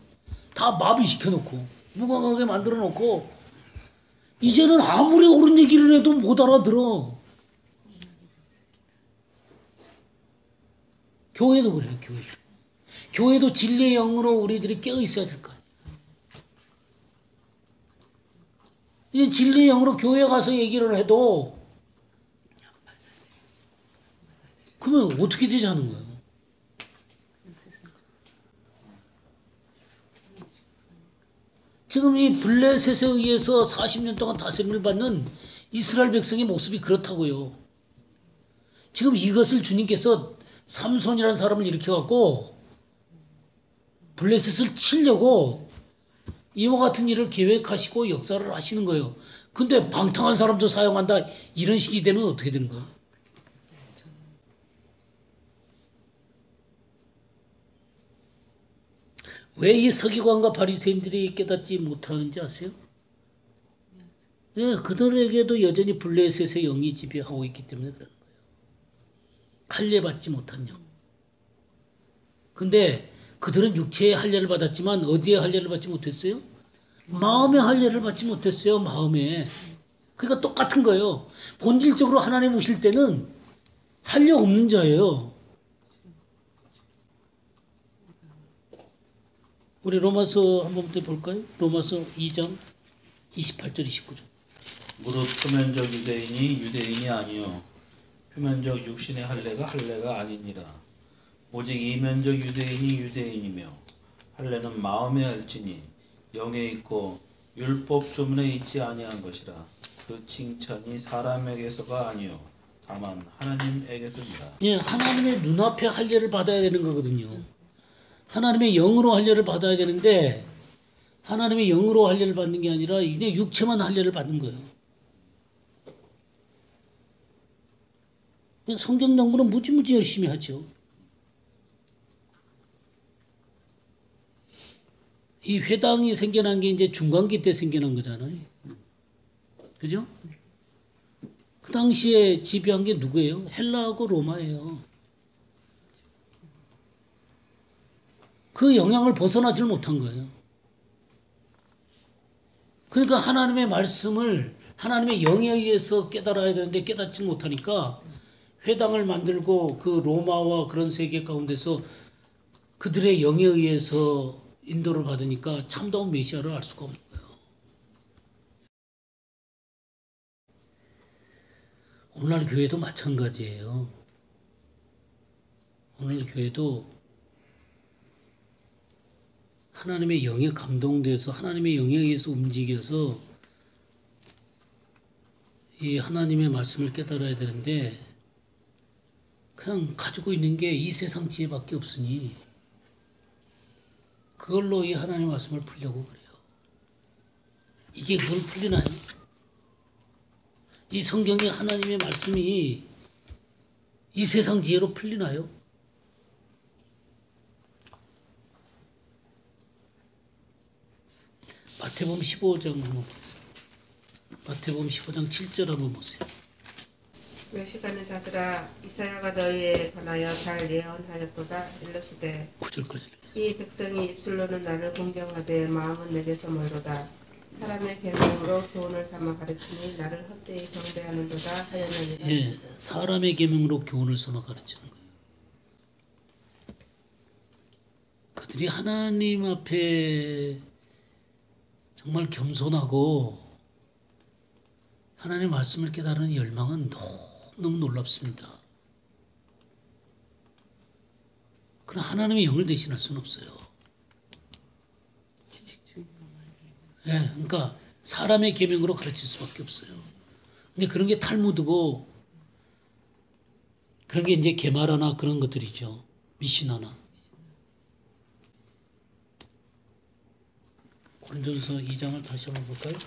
다 마비시켜놓고 무감각하게 만들어놓고 이제는 아무리 옳은 얘기를 해도 못 알아들어. 교회도 그래요. 교회도 진리의 영으로 우리들이 깨어 있어야 될 거 아니에요. 이제 진리의 영으로 교회 가서 얘기를 해도 그러면 어떻게 되지 하는 거예요? 지금 이 블레셋에 의해서 40년 동안 다스림을 받는 이스라엘 백성의 모습이 그렇다고요. 지금 이것을 주님께서 삼손이라는 사람을 일으켜갖고 블레셋을 치려고 이와 같은 일을 계획하시고 역사를 하시는 거예요. 근데 방탕한 사람도 사용한다. 이런 식이 되면 어떻게 되는 거예요? 왜 이 서기관과 바리새인들이 깨닫지 못하는지 아세요? 네, 그들에게도 여전히 블레셋의 영이 지배하고 있기 때문에 그러는 거예요. 할례받지 못한 영. 근데 그들은 육체의 할례를 받았지만 어디에 할례를 받지 못했어요? 마음의 할례를 받지 못했어요. 마음에. 그러니까 똑같은 거예요. 본질적으로 하나님 오실 때는 할례 없는 자예요. 우리 로마서 한번 볼까요? 로마서 2장 28절 29절. 무릇 표면적 유대인이 유대인이 아니요 표면적 육신의 할례가 아니니라. 오직 이면적 유대인이 유대인이며 할례는 마음에 할지니 영에 있고 율법 조문에 있지 아니한 것이라. 그 칭찬이 사람에게서가 아니요 다만 하나님에게서니라. 예, 하나님의 눈앞에 할례를 받아야 되는 거거든요. 하나님의 영으로 할례를 받아야 되는데 하나님의 영으로 할례를 받는 게 아니라 그냥 육체만 할례를 받는 거예요. 성경 연구는 무지무지 열심히 하죠. 이 회당이 생겨난 게 이제 중간기 때 생겨난 거잖아요. 그죠? 그 당시에 지배한 게 누구예요? 헬라하고 로마예요. 그 영향을 벗어나질 못한 거예요. 그러니까 하나님의 말씀을 하나님의 영에 의해서 깨달아야 되는데 깨닫지 못하니까 회당을 만들고 그 로마와 그런 세계 가운데서 그들의 영에 의해서 인도를 받으니까 참다운 메시아를 알 수가 없는 거예요. 오늘날 교회도 마찬가지예요. 오늘 교회도 하나님의 영에 감동돼서 하나님의 영에 의해서 움직여서 이 하나님의 말씀을 깨달아야 되는데 그냥 가지고 있는 게 이 세상 지혜밖에 없으니 그걸로 이 하나님의 말씀을 풀려고 그래요. 이게 그걸 풀리나요? 이 성경의 하나님의 말씀이 이 세상 지혜로 풀리나요? 마태복음 15장 한번 보세요. 마태복음 15장 7절 한번 보세요. 외식하는 자들아 이사야가 너희에 관하여 잘 예언하였도다. 일러시되 9절까지. 이 백성이 입술로는 나를 공경하되 마음은 내게서 멀도다. 사람의 계명으로 교훈을 삼아 가르치니 나를 헛되이 경배하는도다 하였느니라. 예, 사람의 계명으로 교훈을 삼아 가르치는 거예요. 그들이 하나님 앞에 정말 겸손하고 하나님의 말씀을 깨달은 열망은 너무 놀랍습니다. 그러나 하나님의 영을 대신할 수는 없어요. 예, 그러니까 사람의 계명으로 가르칠 수밖에 없어요. 근데 그런 게 탈무드고 그런 게 이제 게마라나 그런 것들이죠. 미시나나. 고린도전서 2장을 다시 한번 볼까요?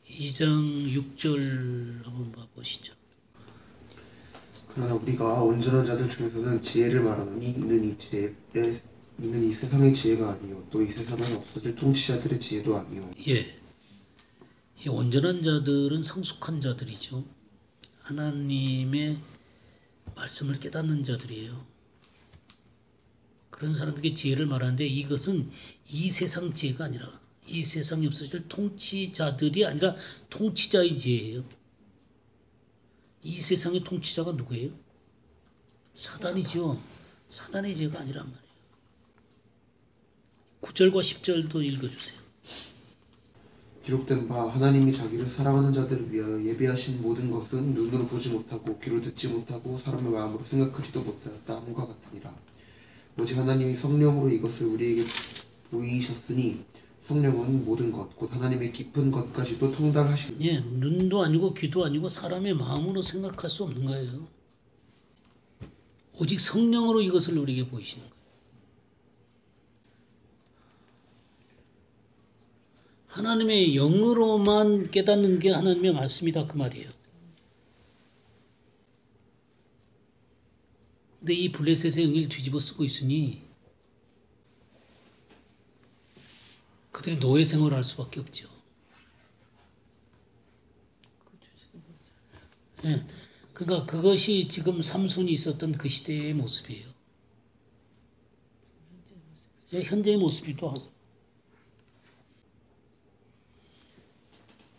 2장 6절 한번 봐보시죠. 그러나 우리가 온전한 자들 중에서는 지혜를 말하노니 이는 이 세상의 지혜가 아니요 또 이 세상에 없어질 통치자들의 지혜도 아니요. 예, 이 온전한 자들은 성숙한 자들이죠. 하나님의 말씀을 깨닫는 자들이에요. 그런 사람들에게 지혜를 말하는데 이것은 이 세상 지혜가 아니라 이 세상에 없어질 통치자들이 아니라 통치자의 지혜예요. 이 세상의 통치자가 누구예요? 사단이죠. 사단의 지혜가 아니란 말이에요. 9절과 10절도 읽어주세요. 기록된 바 하나님이 자기를 사랑하는 자들을 위하여 예비하신 모든 것은 눈으로 보지 못하고 귀로 듣지 못하고 사람의 마음으로 생각하지도 못하였다 함과 같으니라. 오직 하나님이 성령으로 이것을 우리에게 보이셨으니 성령은 모든 것 곧 하나님의 깊은 것까지도 통달하시는 예, 눈도 아니고 귀도 아니고 사람의 마음으로 생각할 수 없는 거예요. 오직 성령으로 이것을 우리에게 보이시는 거예요. 하나님의 영으로만 깨닫는 게 하나님의 말씀이다 그 말이에요. 근데 이 블레셋의 영을 뒤집어 쓰고 있으니 그들이 노예 생활을 할 수밖에 없죠. 예, 그러니까 그것이 지금 삼손이 있었던 그 시대의 모습이에요. 예, 현재의 모습이기도 하고.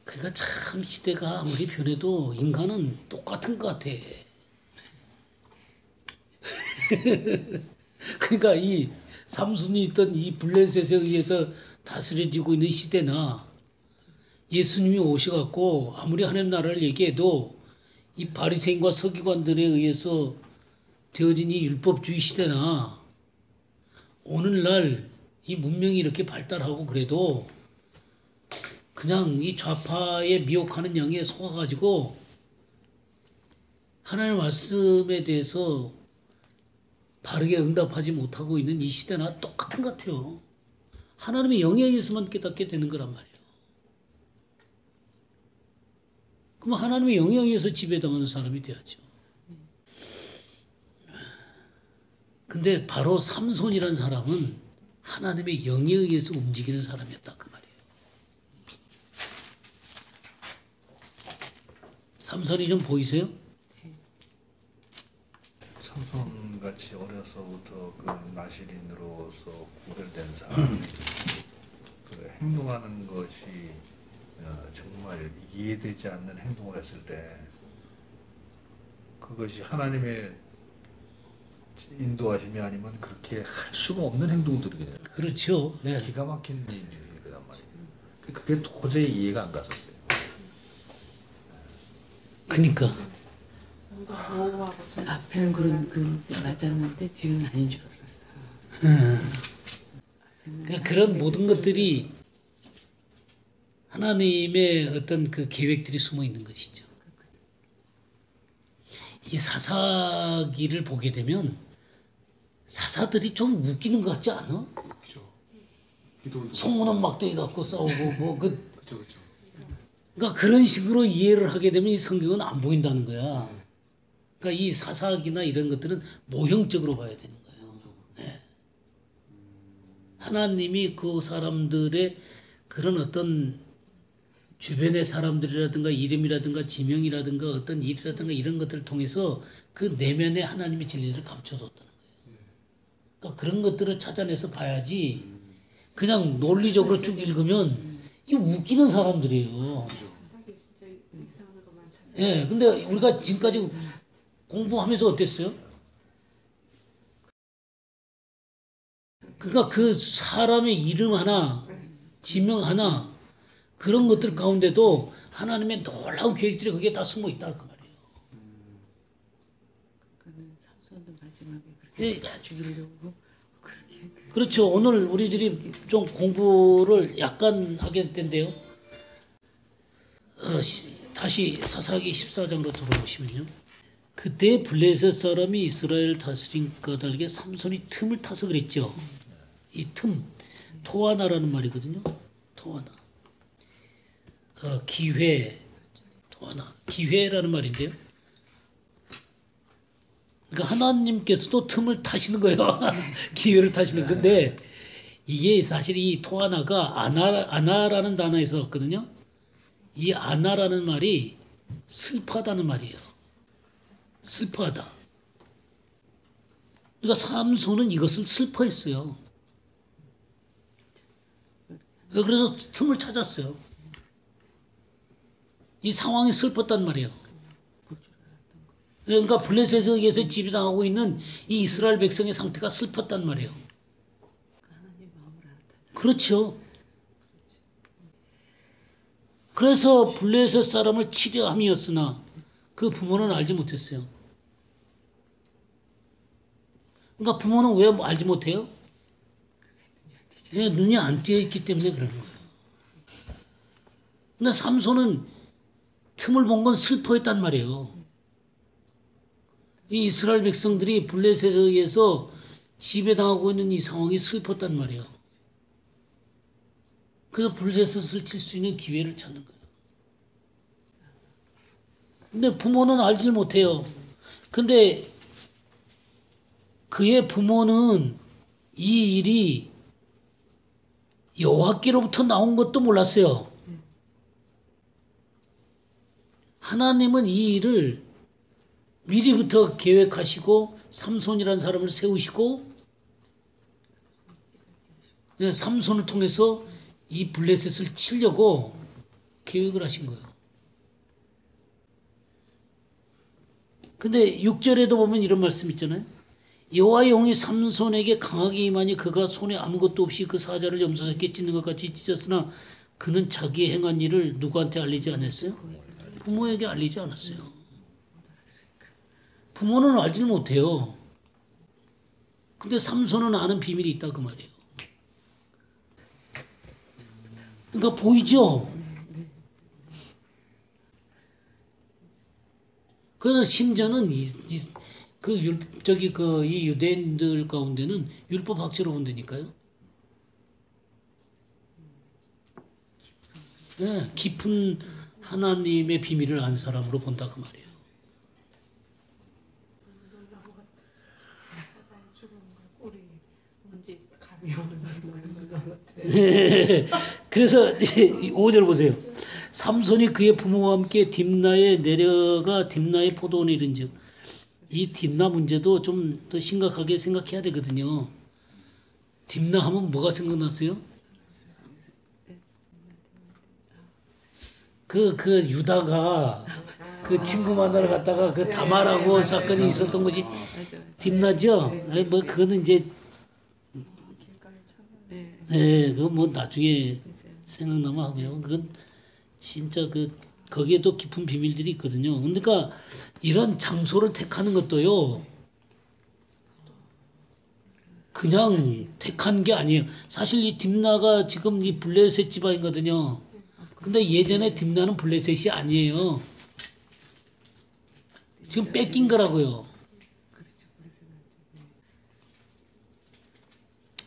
그러니까 참 시대가 아무리 변해도 인간은 똑같은 것 같아. 그러니까 이 삼손이 있던 이 블레셋에 의해서 다스려지고 있는 시대나 예수님이 오셔갖고 아무리 하나님 나라를 얘기해도 이 바리새인과 서기관들에 의해서 되어진 이 율법주의 시대나 오늘날 이 문명이 이렇게 발달하고 그래도 그냥 이 좌파의 미혹하는 영에 속아가지고 하나님의 말씀에 대해서 바르게 응답하지 못하고 있는 이 시대나 똑같은 것 같아요. 하나님의 영에 의해서만 깨닫게 되는 거란 말이에요. 그럼 하나님의 영에 의해서 지배당하는 사람이 돼야죠. 근데 바로 삼손이라는 사람은 하나님의 영에 의해서 움직이는 사람이었다 그 말이에요. 삼손이 좀 보이세요? 삼손 같이 어려서부터 그 나실인으로서 구별된 사람이 그 행동하는 것이 정말 이해되지 않는 행동을 했을 때 그것이 하나님의 인도하심이 아니면 그렇게 할 수가 없는 행동들이거든요. 그렇죠. 네. 기가 막힌 일이란 말이에요. 그게 도저히 이해가 안 갔었어요. 그러니까 앞에는 그런 맞았는데 뒤는 아닌 줄 알았어. 그러니까 그런 모든 것들이 하나님의 어떤 그 계획들이 숨어 있는 것이죠. 이 사사기를 보게 되면 사사들이 좀 웃기는 것 같지 않아? 송문은 막대기 갖고 싸우고 그러니까 그런 식으로 이해를 하게 되면 이 성경은 안 보인다는 거야. 그러니까 이 사사기나 이런 것들은 모형적으로 봐야 되는 거예요. 네. 하나님이 그 사람들의 그런 어떤 주변의 사람들이라든가 이름이라든가 지명이라든가 어떤 일이라든가 이런 것들을 통해서 그 내면에 하나님의 진리를 감춰줬다는 거예요. 그러니까 그런 것들을 찾아내서 봐야지 그냥 논리적으로 쭉 읽으면 이 웃기는 사람들이에요. 예, 근데 우리가 지금까지 공부하면서 어땠어요? 그러니까 그 사람의 이름 하나, 지명 하나 그런 것들 가운데도 하나님의 놀라운 계획들이 거기에 다 숨어 있다 그 말이에요. 삼손도 마지막에 그렇게 다 죽이려고 그렇죠. 오늘 우리들이 좀 공부를 약간 하게 된대요. 다시 사사기 14장으로 돌아오시면요. 그때 블레셋 사람이 이스라엘을 다스린 까닭에 삼손이 틈을 타서 그랬죠. 이 틈, 토하나라는 말이거든요. 토하나. 기회, 토하나. 기회라는 말인데요. 그러니까 하나님께서도 틈을 타시는 거예요. 기회를 타시는 건데 이게 사실 이 토하나가 아나라는 단어에서 왔거든요. 이 아나라는 말이 슬퍼하다는 말이에요. 슬퍼하다. 그러니까 삼손은 이것을 슬퍼했어요. 그래서 틈을 찾았어요. 이 상황이 슬펐단 말이에요. 그러니까 블레셋에 의해서 지배당하고 있는 이 이스라엘 백성의 상태가 슬펐단 말이에요. 그렇죠. 그래서 블레셋 사람을 치려함이었으나 그 부모는 알지 못했어요. 그러니까 부모는 왜 알지 못해요? 그냥 눈이 안 띄어 있기 때문에 그러는 거예요. 근데 삼손은 틈을 본 건 슬퍼했단 말이에요. 이 이스라엘 백성들이 블레셋에 의해서 지배당하고 있는 이 상황이 슬펐단 말이에요. 그래서 블레셋을 칠 수 있는 기회를 찾는 거예요. 근데 부모는 알질 못해요. 근데 그의 부모는 이 일이 여호와께로부터 나온 것도 몰랐어요. 하나님은 이 일을 미리부터 계획하시고 삼손이라는 사람을 세우시고 삼손을 통해서 이 블레셋을 치려고 계획을 하신 거예요. 근데 6절에도 보면 이런 말씀 있잖아요. 여호와의 영이 삼손에게 강하게 임하니 그가 손에 아무것도 없이 그 사자를 염소새끼에 찢는 것 같이 찢었으나 그는 자기의 행한 일을 누구한테 알리지 않았어요? 부모에게 알리지 않았어요. 부모는 알지를 못해요. 근데 삼손은 아는 비밀이 있다 그 말이에요. 그러니까 보이죠? 그래서 심지어는 이 유대인들 가운데는 율법 학자로 본다니까요. 네, 깊은 하나님의 비밀을 안 사람으로 본다 그 말이에요. 그래서 5절 보세요. 삼손이 그의 부모와 함께 딥나에 내려가 딥나의 포도원에 이른즉, 이 딥나 문제도 좀 더 심각하게 생각해야 되거든요. 딥나 하면 뭐가 생각났어요? 그 유다가 그 친구 만나러 갔다가 그 다말하고 사건이 있었던 것이 딥나죠. 뭐 그거는 이제 그거 뭐 나중에 생각나면 하고요. 그건 진짜 거기에도 깊은 비밀들이 있거든요. 그러니까 이런 장소를 택하는 것도요, 그냥 택한 게 아니에요. 사실 이 딥나가 지금 이 블레셋 지방이거든요. 근데 예전에 딥나는 블레셋이 아니에요. 지금 뺏긴 거라고요.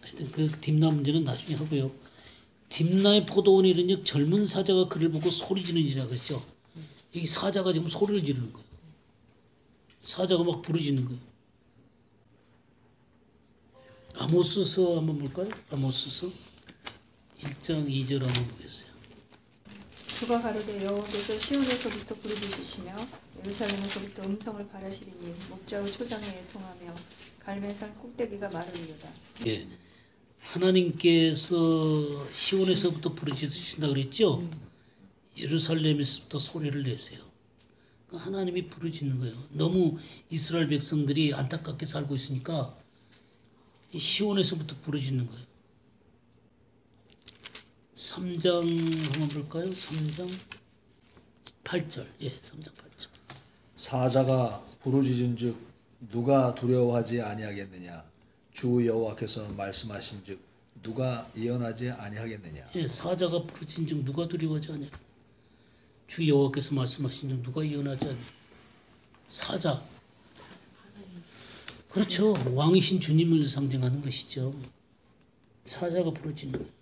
하여튼 그 딥나 문제는 나중에 하고요. 딥나의 포도원에 이르니 젊은 사자가 그를 보고 소리 지르니라 그랬죠. 이 사자가 지금 소리를 지르는 거예요. 사자가 막 부르짖는 거예요. 아모스서 한번 볼까요? 아모스서 1장 2절 한번 보겠어요. 주가 가로되 여호와께서 시온에서부터 부르짖으시며 예루살렘에서부터 음성을 바라시리니 목자의 초장에 통하며 갈매산 꼭대기가 마르리로다. 예, 하나님께서 시온에서부터 부르짖으신다 그랬죠. 예루살렘에서부터 소리를 내세요. 하나님이 부르짖는 거예요. 너무 이스라엘 백성들이 안타깝게 살고 있으니까 시온에서부터 부르짖는 거예요. 3장 한번 볼까요? 3장 8절. 예, 3장 8절. 사자가 부르짖은즉 누가 두려워하지 아니하겠느냐? 주 여호와께서 말씀하신즉 누가 예언하지 아니하겠느냐? 예, 사자가 부르짖은즉 누가 두려워하지 아니하겠느냐? 주 여호와께서 말씀하신즉 누가 예언하지 아니하겠느냐? 사자. 그렇죠. 왕이신 주님을 상징하는 것이죠. 사자가 부르짖는 거예요.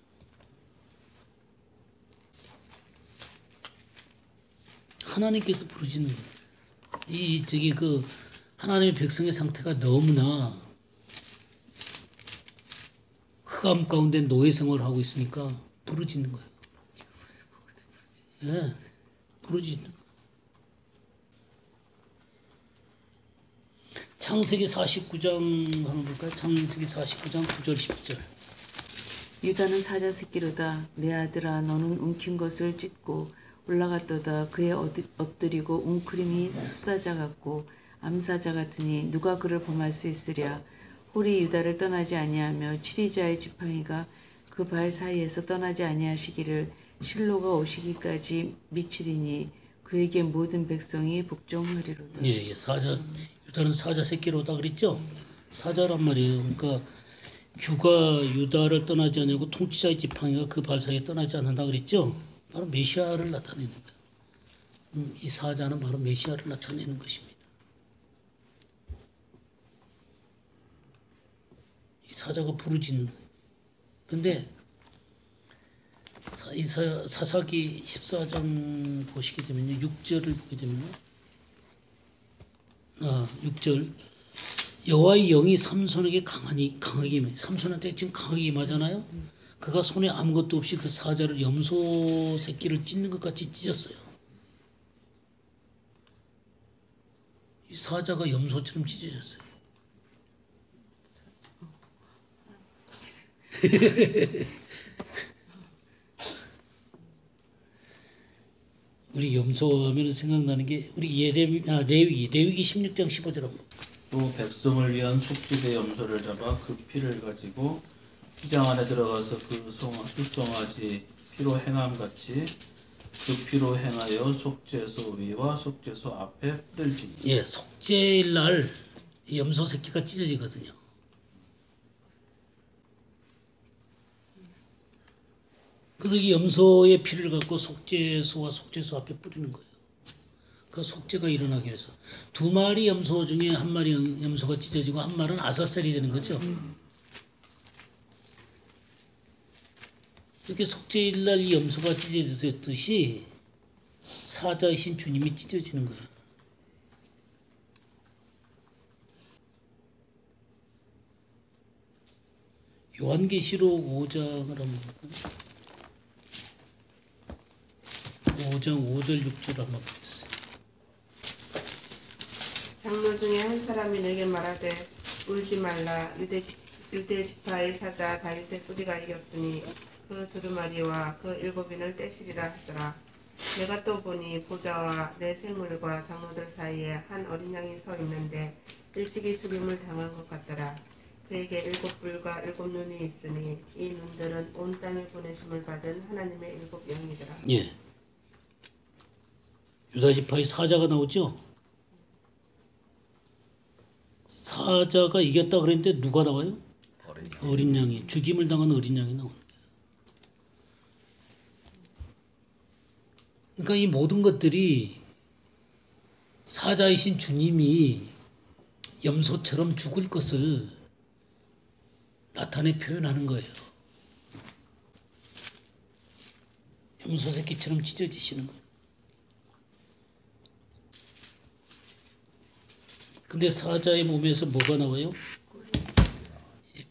하나님께서 부르짖는 거예요. 하나님의 백성의 상태가 너무나 흑암 가운데 노예 생활을 하고 있으니까 부르짖는 거예요. 예, 부르짖는 거예요. 창세기 49장 한번 볼까요? 창세기 49장 9절 10절. 유다는 사자 새끼로다. 내 아들아 너는 움킨 것을 찢고 올라갔도다. 그의 엎드리고 웅크림이 숫사자 같고 암사자 같으니 누가 그를 범할 수 있으랴. 홀이 유다를 떠나지 아니하며 치리자의 지팡이가 그 발 사이에서 떠나지 아니하시기를 실로가 오시기까지 미치리니 그에게 모든 백성이 복종하리로다. 예, 사자 유다는 사자 새끼로다 그랬죠. 사자란 말이에요. 그러니까 규가 유다를 떠나지 않냐고 통치자의 지팡이가 그 발상에 떠나지 않는다 그랬죠. 바로 메시아를 나타내는 거예요. 이 사자는 바로 메시아를 나타내는 것입니다. 이 사자가 부르짖는 거예요. 근데 사사기 14장 보시게 되면요. 6절을 보게 되면요. 6절 여호와의 영이 삼손에게 강하게 임해. 삼손한테 지금 강하게 임하잖아요. 그가 손에 아무것도 없이 그 사자를 염소 새끼를 찢는 것 같이 찢었어요. 이 사자가 염소처럼 찢어졌어요. 우리 염소하면 생각나는 게 우리 레위기 16장 15절 한번. 또 백성을 위한 속죄제 염소를 잡아 그 피를 가지고 휘장 안에 들어가서 그 수송아지 피로 행함같이 그 피로 행하여 속죄소 위와 속죄소 앞에 뿌릴지니. 예, 속죄일 날 염소 새끼가 찢어지거든요. 그래서 이 염소의 피를 갖고 속죄소와 속죄소 앞에 뿌리는 거예요. 그 속죄가 일어나기 위해서. 두 마리 염소 중에 한 마리 염소가 찢어지고 한 마리는 아사셀이 되는 거죠. 이렇게 속죄일 날 이 염소가 찢어졌듯이 사자이신 주님이 찢어지는 거예요. 요한계시록 5장을 한번 볼까요? 5장 5절 6절 한번 보겠습니다. 장로 중에 한 사람이 내게 말하되 울지 말라. 유대 지파의 사자 다윗의 뿌리가 이겼으니 그 두루마리와 그 일곱인을 떼시리라 하더라. 내가 또 보니 보좌와 내 생물과 장로들 사이에 한 어린 양이 서 있는데 일찍이 죽임을 당한 것 같더라. 그에게 일곱 뿔과 일곱 눈이 있으니 이 눈들은 온 땅에 보내심을 받은 하나님의 일곱 영이더라. 예. 유다 지파의 사자가 나오죠. 사자가 이겼다 그랬는데 누가 나와요? 어린 양이. 죽임을 당한 어린 양이 나오는 거예요. 그러니까 이 모든 것들이 사자이신 주님이 염소처럼 죽을 것을 나타내 표현하는 거예요. 염소 새끼처럼 찢어지시는 거예요. 근데 사자의 몸에서 뭐가 나와요?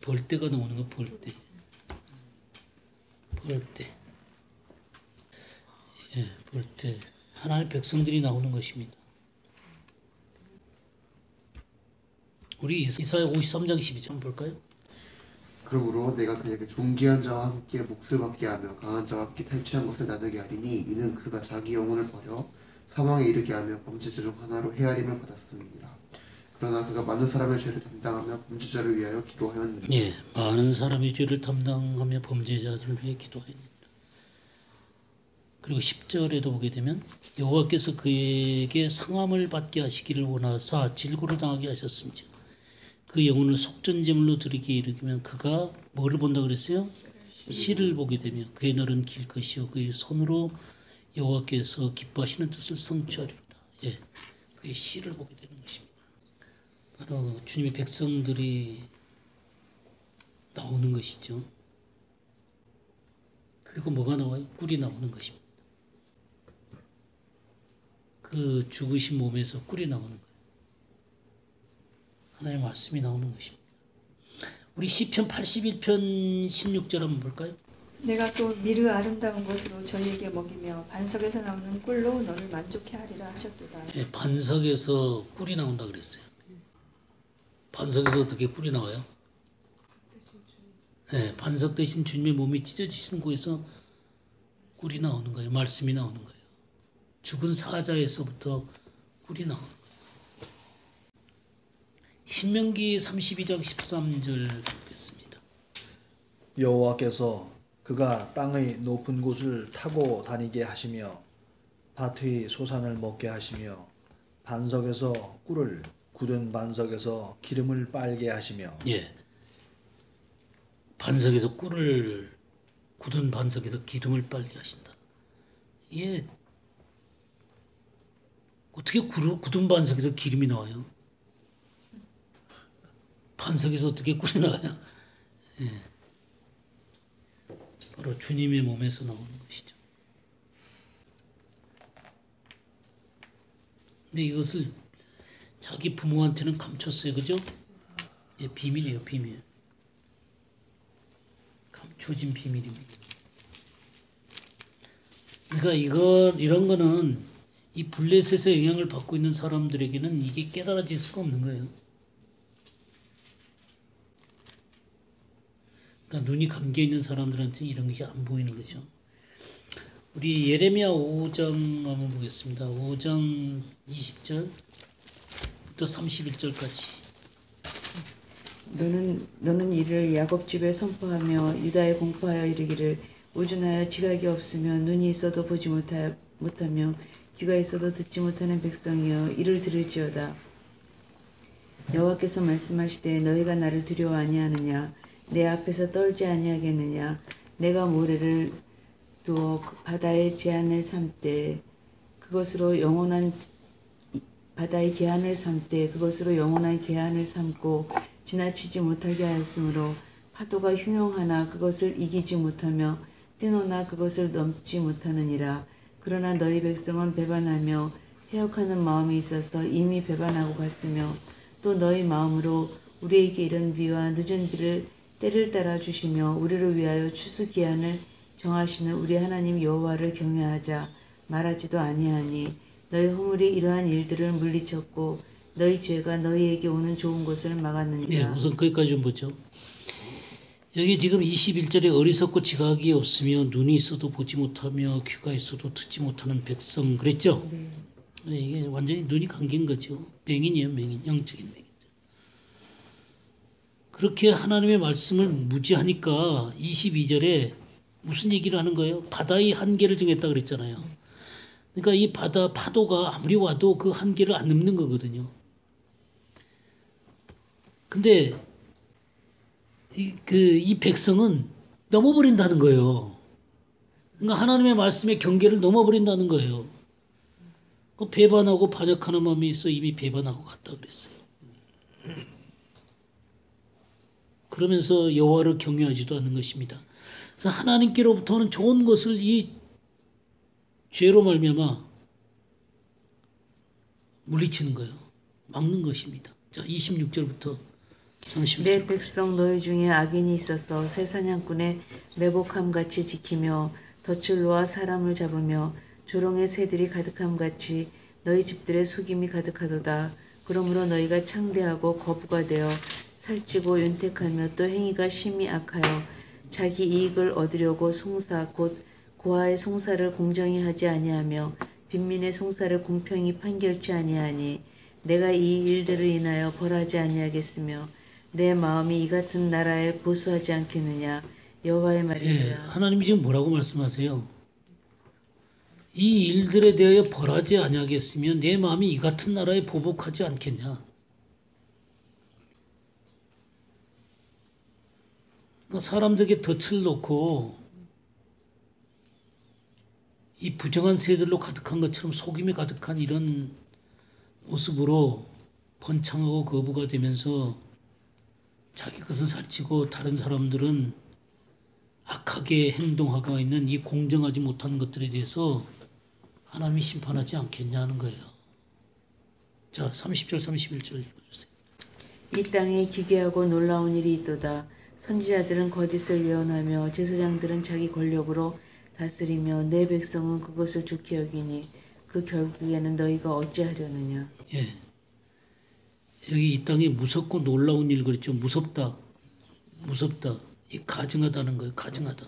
벌떼가 나오는 거, 벌떼. 벌떼. 예, 벌떼. 하나님의 백성들이 나오는 것입니다. 우리 이사야 53장 12절 한번 볼까요? 그러므로 내가 그에게 존귀한 자와 함께 몫을 받게 하며 강한 자와 함께 탈취한 것을 나누게 하리니 이는 그가 자기 영혼을 버려 사망에 이르게 하며 범죄자 중 하나로 헤아림을 받았음이니라. 그러나 그가 많은 사람의 죄를 담당하며 범죄자를 위하여 기도하였느니라. 예, 많은 사람의 죄를 담당하며 범죄자들을 위해 기도하였느니라. 그리고 10절에도 보게 되면 여호와께서 그에게 상함을 받게 하시기를 원하사 질고를 당하게 하셨은지 그 영혼을 속전제물로 드리게 이르기면 그가 뭐를 본다 그랬어요? 시를 보게 되며 그의 날은 길 것이요 그의 손으로 여호와께서 기뻐하시는 뜻을 성취하리로다. 예, 그의 시를 보게 되는 것입니다. 바로 주님의 백성들이 나오는 것이죠. 그리고 뭐가 나와요? 꿀이 나오는 것입니다. 그 죽으신 몸에서 꿀이 나오는 거예요. 하나님의 말씀이 나오는 것입니다. 우리 시편 81편 16절 한번 볼까요? 내가 또 미르 아름다운 것으로 저희에게 먹이며 반석에서 나오는 꿀로 너를 만족해 하리라 하셨도다. 예, 반석에서 꿀이 나온다 그랬어요. 반석에서 어떻게 꿀이 나와요? 네, 반석 대신 주님의 몸이 찢어지시는 곳에서 꿀이 나오는 거예요. 말씀이 나오는 거예요. 죽은 사자에서부터 꿀이 나오는 거예요. 신명기 32장 13절 보겠습니다. 여호와께서 그가 땅의 높은 곳을 타고 다니게 하시며 밭의 소산을 먹게 하시며 반석에서 꿀을 굳은 반석에서 기름을 빨게 하시며 예. 반석에서 꿀을 굳은 반석에서 기름을 빨게 하신다. 이게 어떻게 굳은 반석에서 기름이 나와요? 반석에서 어떻게 꿀이 나와요? 예. 바로 주님의 몸에서 나오는 것이죠. 근데 이것을 자기 부모한테는 감췄어요. 그죠? 예, 비밀이에요. 비밀. 감춰진 비밀입니다. 그러니까 이런 거는 이 블레셋의 영향을 받고 있는 사람들에게는 이게 깨달아질 수가 없는 거예요. 그러니까 눈이 감겨 있는 사람들한테 이런 게 안 보이는 거죠. 우리 예레미야 5장 한번 보겠습니다. 5장 20절부터 31절까지. 너는 이를 야곱 집에 선포하며 유다에 공포하여 이르기를 우준하여 지각이 없으며 눈이 있어도 보지 못하며 귀가 있어도 듣지 못하는 백성이여 이를 들을지어다. 여호와께서 말씀하시되 너희가 나를 두려워 아니하느냐 내 앞에서 떨지 아니하겠느냐 내가 모래를 두어 바다의 제한을 삼되 그것으로 영원한 바다의 계한을 삼되 그것으로 영원한 계한을 삼고 지나치지 못하게 하였으므로 파도가 흉용하나 그것을 이기지 못하며 뛰노나 그것을 넘지 못하느니라. 그러나 너희 백성은 배반하며 해역하는 마음이 있어서 이미 배반하고 갔으며 또 너희 마음으로 우리에게 이른 비와 늦은 비를 때를 따라 주시며 우리를 위하여 추수 기한을 정하시는 우리 하나님 여호와를 경외하자 말하지도 아니하니 너희 허물이 이러한 일들을 물리쳤고 너희 죄가 너희에게 오는 좋은 것을 막았느니라. 네, 우선 거기까지 좀 보죠. 여기 지금 21절에 어리석고 지각이 없으며 눈이 있어도 보지 못하며 귀가 있어도 듣지 못하는 백성 그랬죠? 네. 이게 완전히 눈이 감긴 거죠. 맹인이에요. 맹인. 영적인 맹인. 그렇게 하나님의 말씀을 무지하니까 22절에 무슨 얘기를 하는 거예요? 바다의 한계를 정했다 그랬잖아요. 그러니까 이 바다 파도가 아무리 와도 그 한계를 안 넘는 거거든요. 근데 이 백성은 넘어버린다는 거예요. 그러니까 하나님의 말씀의 경계를 넘어버린다는 거예요. 그 배반하고 반역하는 마음이 있어 이미 배반하고 갔다 그랬어요. 그러면서 여호와를 경외하지도 않는 것입니다. 그래서 하나님께로부터는 좋은 것을 이 죄로 말미암아 물리치는 거예요. 막는 것입니다. 자, 26절부터 30절. 내 백성 너희 중에 악인이 있어서 새 사냥꾼의 매복함같이 지키며 덫을 놓아 사람을 잡으며 조롱의 새들이 가득함같이 너희 집들의 속임이 가득하도다. 그러므로 너희가 창대하고 거부가 되어 살찌고 윤택하며 또 행위가 심히 악하여 자기 이익을 얻으려고 송사 곧 고아의 송사를 공정히 하지 아니하며 빈민의 송사를 공평히 판결치 아니하니 내가 이 일들을 인하여 벌하지 아니하겠으며 내 마음이 이 같은 나라에 보수하지 않겠느냐 여호와의 말이니라. 예, 하나님이 지금 뭐라고 말씀하세요? 이 일들에 대하여 벌하지 아니하겠으면 내 마음이 이 같은 나라에 보복하지 않겠냐. 사람들에게 덫을 놓고 이 부정한 새들로 가득한 것처럼 속임이 가득한 이런 모습으로 번창하고 거부가 되면서 자기 것은 살찌고 다른 사람들은 악하게 행동하고 있는 이 공정하지 못한 것들에 대해서 하나님이 심판하지 않겠냐 하는 거예요. 자, 30절 31절 읽어주세요. 이 땅에 기괴하고 놀라운 일이 있도다. 선지자들은 거짓을 예언하며 제사장들은 자기 권력으로 다스리며 내 백성은 그것을 좋게 여기니 그 결국에는 너희가 어찌하려느냐. 예. 여기 이 땅에 무섭고 놀라운 일 그랬죠. 무섭다. 무섭다. 이 가증하다는 거예요. 가증하다.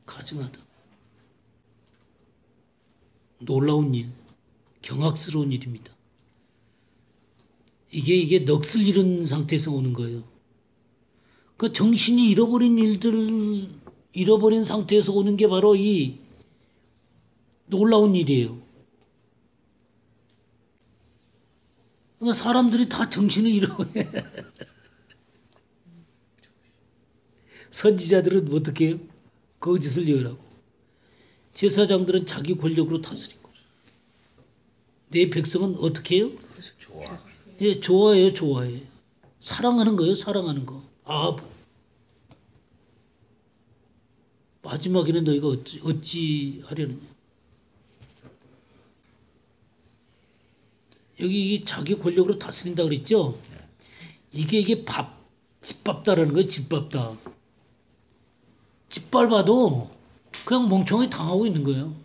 가증하다. 놀라운 일. 경악스러운 일입니다. 이게 넋을 잃은 상태에서 오는 거예요. 그 정신이 잃어버린 상태에서 오는 게 바로 이 놀라운 일이에요. 그러니까 사람들이 다 정신을 잃어버려. 선지자들은 어떻게 해요? 거짓을 예언하고 제사장들은 자기 권력으로 다스리고 내 백성은 어떻게 해요? 좋아. 예, 좋아해요, 좋아해. 사랑하는 거예요, 사랑하는 거. 아부. 마지막에는 너희가 어찌 하려느냐. 여기 이 자기 권력으로 다스린다 그랬죠? 이게 짓밟다라는 거예요, 짓밟다. 짓밟아도 그냥 멍청하게 당하고 있는 거예요.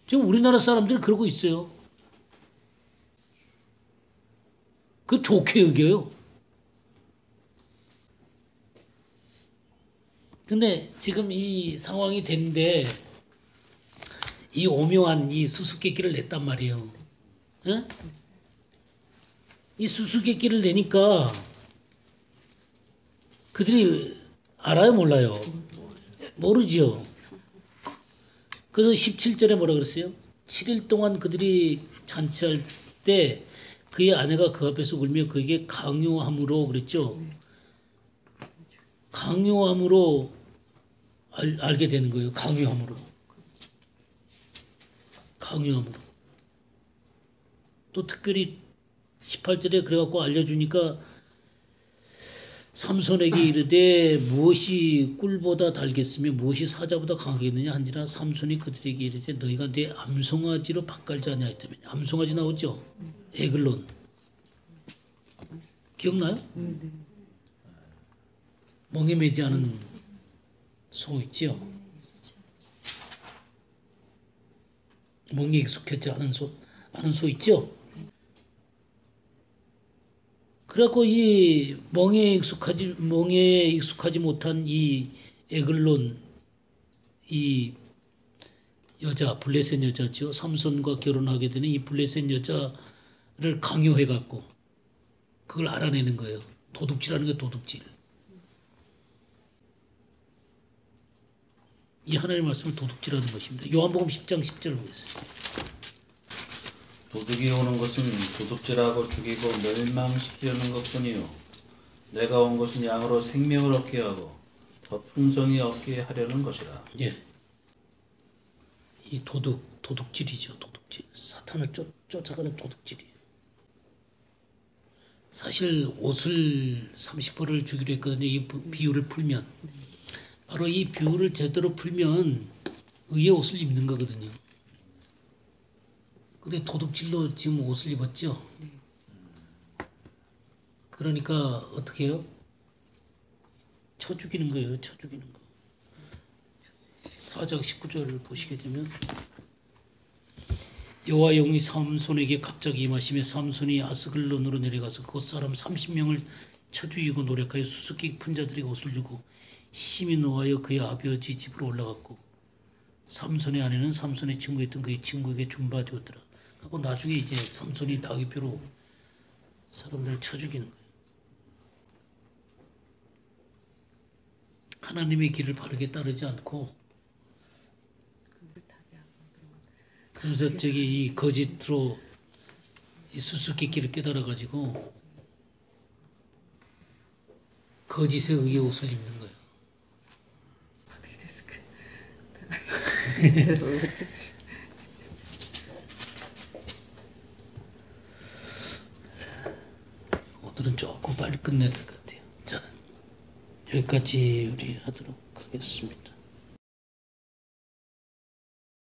지금 우리나라 사람들이 그러고 있어요. 그 좋게 여겨요. 근데 지금 이 상황이 됐는데 이 오묘한 이 수수께끼를 냈단 말이에요. 예? 이 수수께끼를 내니까 그들이 알아요, 몰라요? 모르지요. 그래서 17절에 뭐라 그랬어요? 7일 동안 그들이 잔치할 때 그의 아내가 그 앞에서 울며 그에게 강요함으로 그랬죠. 강요함으로 알게 되는 거예요. 강요함으로. 강요함으로. 또 특별히 18절에 그래갖고 알려주니까 삼손에게 이르되 무엇이 꿀보다 달겠으며 무엇이 사자보다 강하겠느냐 한지라 삼손이 그들에게 이르되 너희가 내 암송아지로 밭갈지 아니하였다며. 암송아지 나오죠? 에글론. 기억나요? 멍에 매지 않은 소 있죠? 멍에 익숙하지 않은 소 있죠? 그래갖고 이 멍에 익숙하지 못한 이 에글론 이 여자 블레셋 여자죠. 삼손과 결혼하게 되는 이 블레셋 여자를 강요해갖고 그걸 알아내는 거예요. 도둑질하는 게 도둑질. 이 하나님의 말씀을 도둑질하는 것입니다. 요한복음 10장 10절을 보겠습니다. 도둑이 오는 것은 도둑질하고 죽이고 멸망시키려는 것뿐이요 내가 온 것은 양으로 생명을 얻게 하고 더 풍성히 얻게 하려는 것이라. 예. 이 도둑질이죠. 도둑질. 사탄을 쫓아가는 도둑질이에요. 사실 옷을 30벌을 주기로 했거든요. 이 비유를 풀면. 바로 이 비유를 제대로 풀면 의의 옷을 입는 거거든요. 근데 도둑질로 지금 옷을 입었죠. 그러니까 어떻게 해요? 쳐 죽이는 거예요. 쳐 죽이는 거. 4장 19절을 보시게 되면 여호와 영이 삼손에게 갑자기 임하시며 삼손이 아스글론으로 내려가서 그 사람 30명을 쳐 죽이고 노력하여 수수께끼 깊은 자들에게 옷을 주고 심히 노하여 그의 아버지 집으로 올라갔고 삼손의 아내는 삼손의 친구였던 그의 친구에게 준바되었더라. 하고 나중에 이제 삼손이 나귀뼈로 사람들을 쳐 죽이는 거예요. 하나님의 길을 바르게 따르지 않고 그래서 저기 이 거짓으로 이 수수께끼를 깨달아가지고 거짓의 의의 옷을 입는 거예요. 오늘은 조금 빨리 끝내야 될 것 같아요. 자, 여기까지 우리 하도록 하겠습니다.